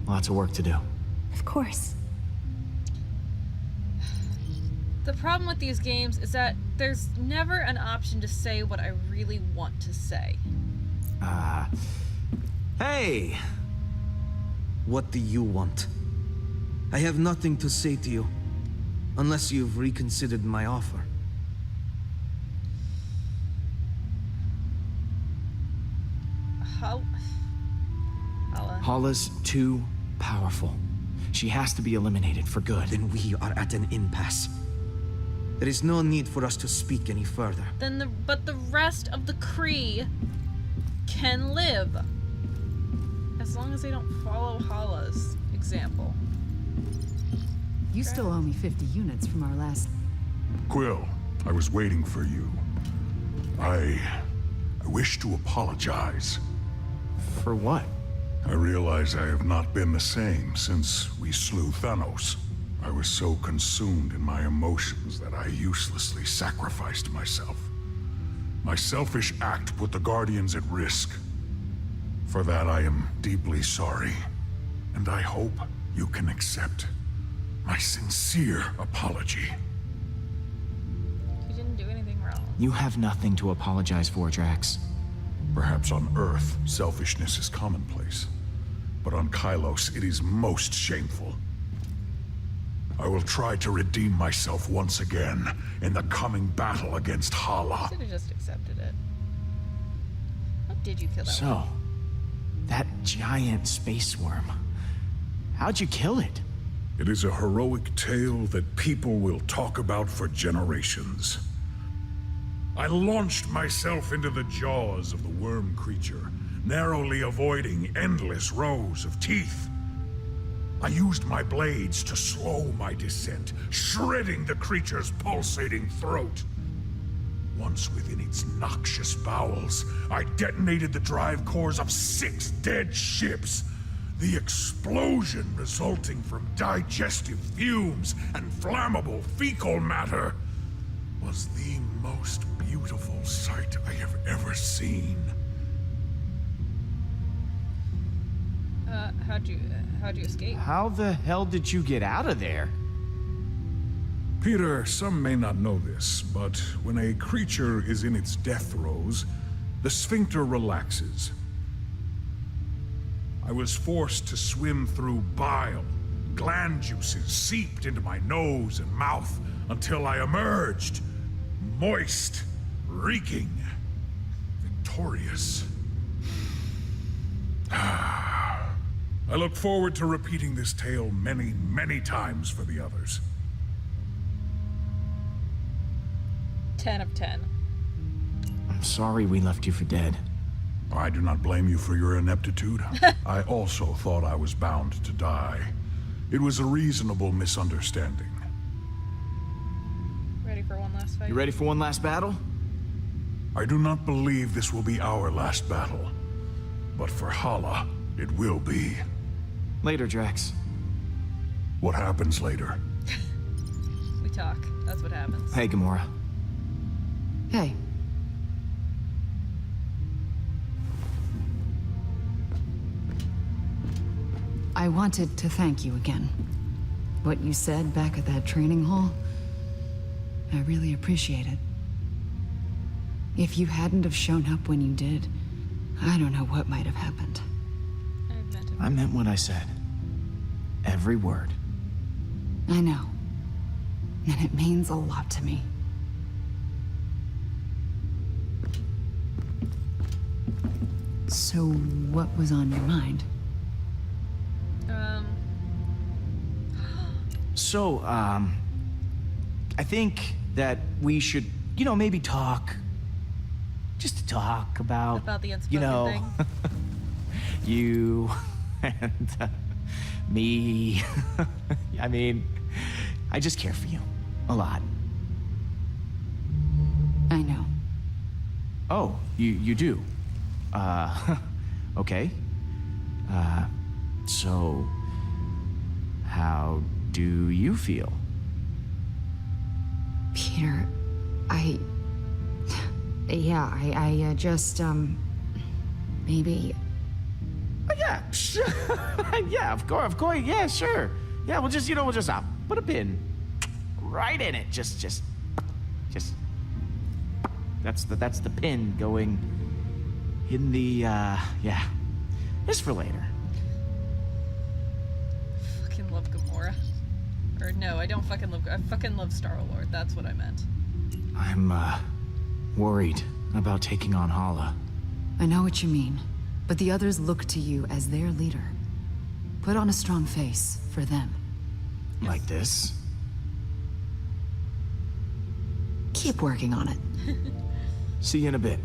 [SPEAKER 2] Lots of work to do.
[SPEAKER 7] Of course.
[SPEAKER 1] The problem with these games is that there's never an option to say what I really want to say.
[SPEAKER 2] Hey!
[SPEAKER 9] What do you want? I have nothing to say to you, unless you've reconsidered my offer.
[SPEAKER 2] Hala's too powerful. She has to be eliminated for good.
[SPEAKER 9] Then we are at an impasse. There is no need for us to speak any further.
[SPEAKER 1] But the rest of the Kree can live. As long as they don't follow Hala's example.
[SPEAKER 12] You still owe me 50 units from our last...
[SPEAKER 5] Quill, I was waiting for you. I wish to apologize.
[SPEAKER 2] For what?
[SPEAKER 5] I realize I have not been the same since we slew Thanos. I was so consumed in my emotions that I uselessly sacrificed myself. My selfish act put the Guardians at risk. For that I am deeply sorry, and I hope you can accept my sincere apology.
[SPEAKER 1] You didn't do anything wrong.
[SPEAKER 2] You have nothing to apologize for, Drax.
[SPEAKER 5] Perhaps on Earth, selfishness is commonplace. But on Kylos, it is most shameful. I will try to redeem myself once again in the coming battle against Hala.
[SPEAKER 1] You should have just accepted it. How did you kill that one?
[SPEAKER 2] So, that giant space worm. How'd you kill it?
[SPEAKER 5] It is a heroic tale that people will talk about for generations. I launched myself into the jaws of the worm creature, narrowly avoiding endless rows of teeth. I used my blades to slow my descent, shredding the creature's pulsating throat. Once within its noxious bowels, I detonated the drive cores of 6 dead ships. The explosion resulting from digestive fumes and flammable fecal matter was the most beautiful sight I have ever seen.
[SPEAKER 1] How'd you escape?
[SPEAKER 2] How the hell did you get out of there?
[SPEAKER 5] Peter, some may not know this, but when a creature is in its death throes, the sphincter relaxes. I was forced to swim through bile. Gland juices seeped into my nose and mouth until I emerged, moist, reeking, victorious. I look forward to repeating this tale many, many times for the others.
[SPEAKER 1] 10 of 10.
[SPEAKER 2] I'm sorry we left you for dead.
[SPEAKER 5] I do not blame you for your ineptitude. I also thought I was bound to die. It was a reasonable misunderstanding.
[SPEAKER 1] Ready for one last fight?
[SPEAKER 2] You ready for one last battle?
[SPEAKER 5] I do not believe this will be our last battle. But for Hala, it will be.
[SPEAKER 2] Later, Drax.
[SPEAKER 5] What happens later?
[SPEAKER 1] We talk. That's what happens.
[SPEAKER 2] Hey, Gamora.
[SPEAKER 12] Hey. I wanted to thank you again. What you said back at that training hall, I really appreciate it. If you hadn't have shown up when you did, I don't know what might have happened.
[SPEAKER 2] I meant what I said. Every word.
[SPEAKER 12] I know. And it means a lot to me. So, what was on your mind?
[SPEAKER 2] So, I think that we should, maybe talk. Just to talk about
[SPEAKER 1] the unspoken thing.
[SPEAKER 2] You and me. I mean, I just care for you. A lot.
[SPEAKER 12] I know.
[SPEAKER 2] Oh, you do? Okay. So, how do you feel?
[SPEAKER 12] Peter, I just, maybe...
[SPEAKER 2] Yeah, sure. Yeah, of course, yeah, sure. Yeah, we'll just put a pin right in it. Just, that's the pin going in the, yeah. Just for later.
[SPEAKER 1] Fucking love Gamora. Or no, I don't fucking love, I fucking love Star-Lord. That's what I meant.
[SPEAKER 2] I'm, worried about taking on Hala.
[SPEAKER 12] I know what you mean, but the others look to you as their leader. Put on a strong face for them.
[SPEAKER 2] Like this?
[SPEAKER 12] Keep working on it.
[SPEAKER 2] See you in a bit.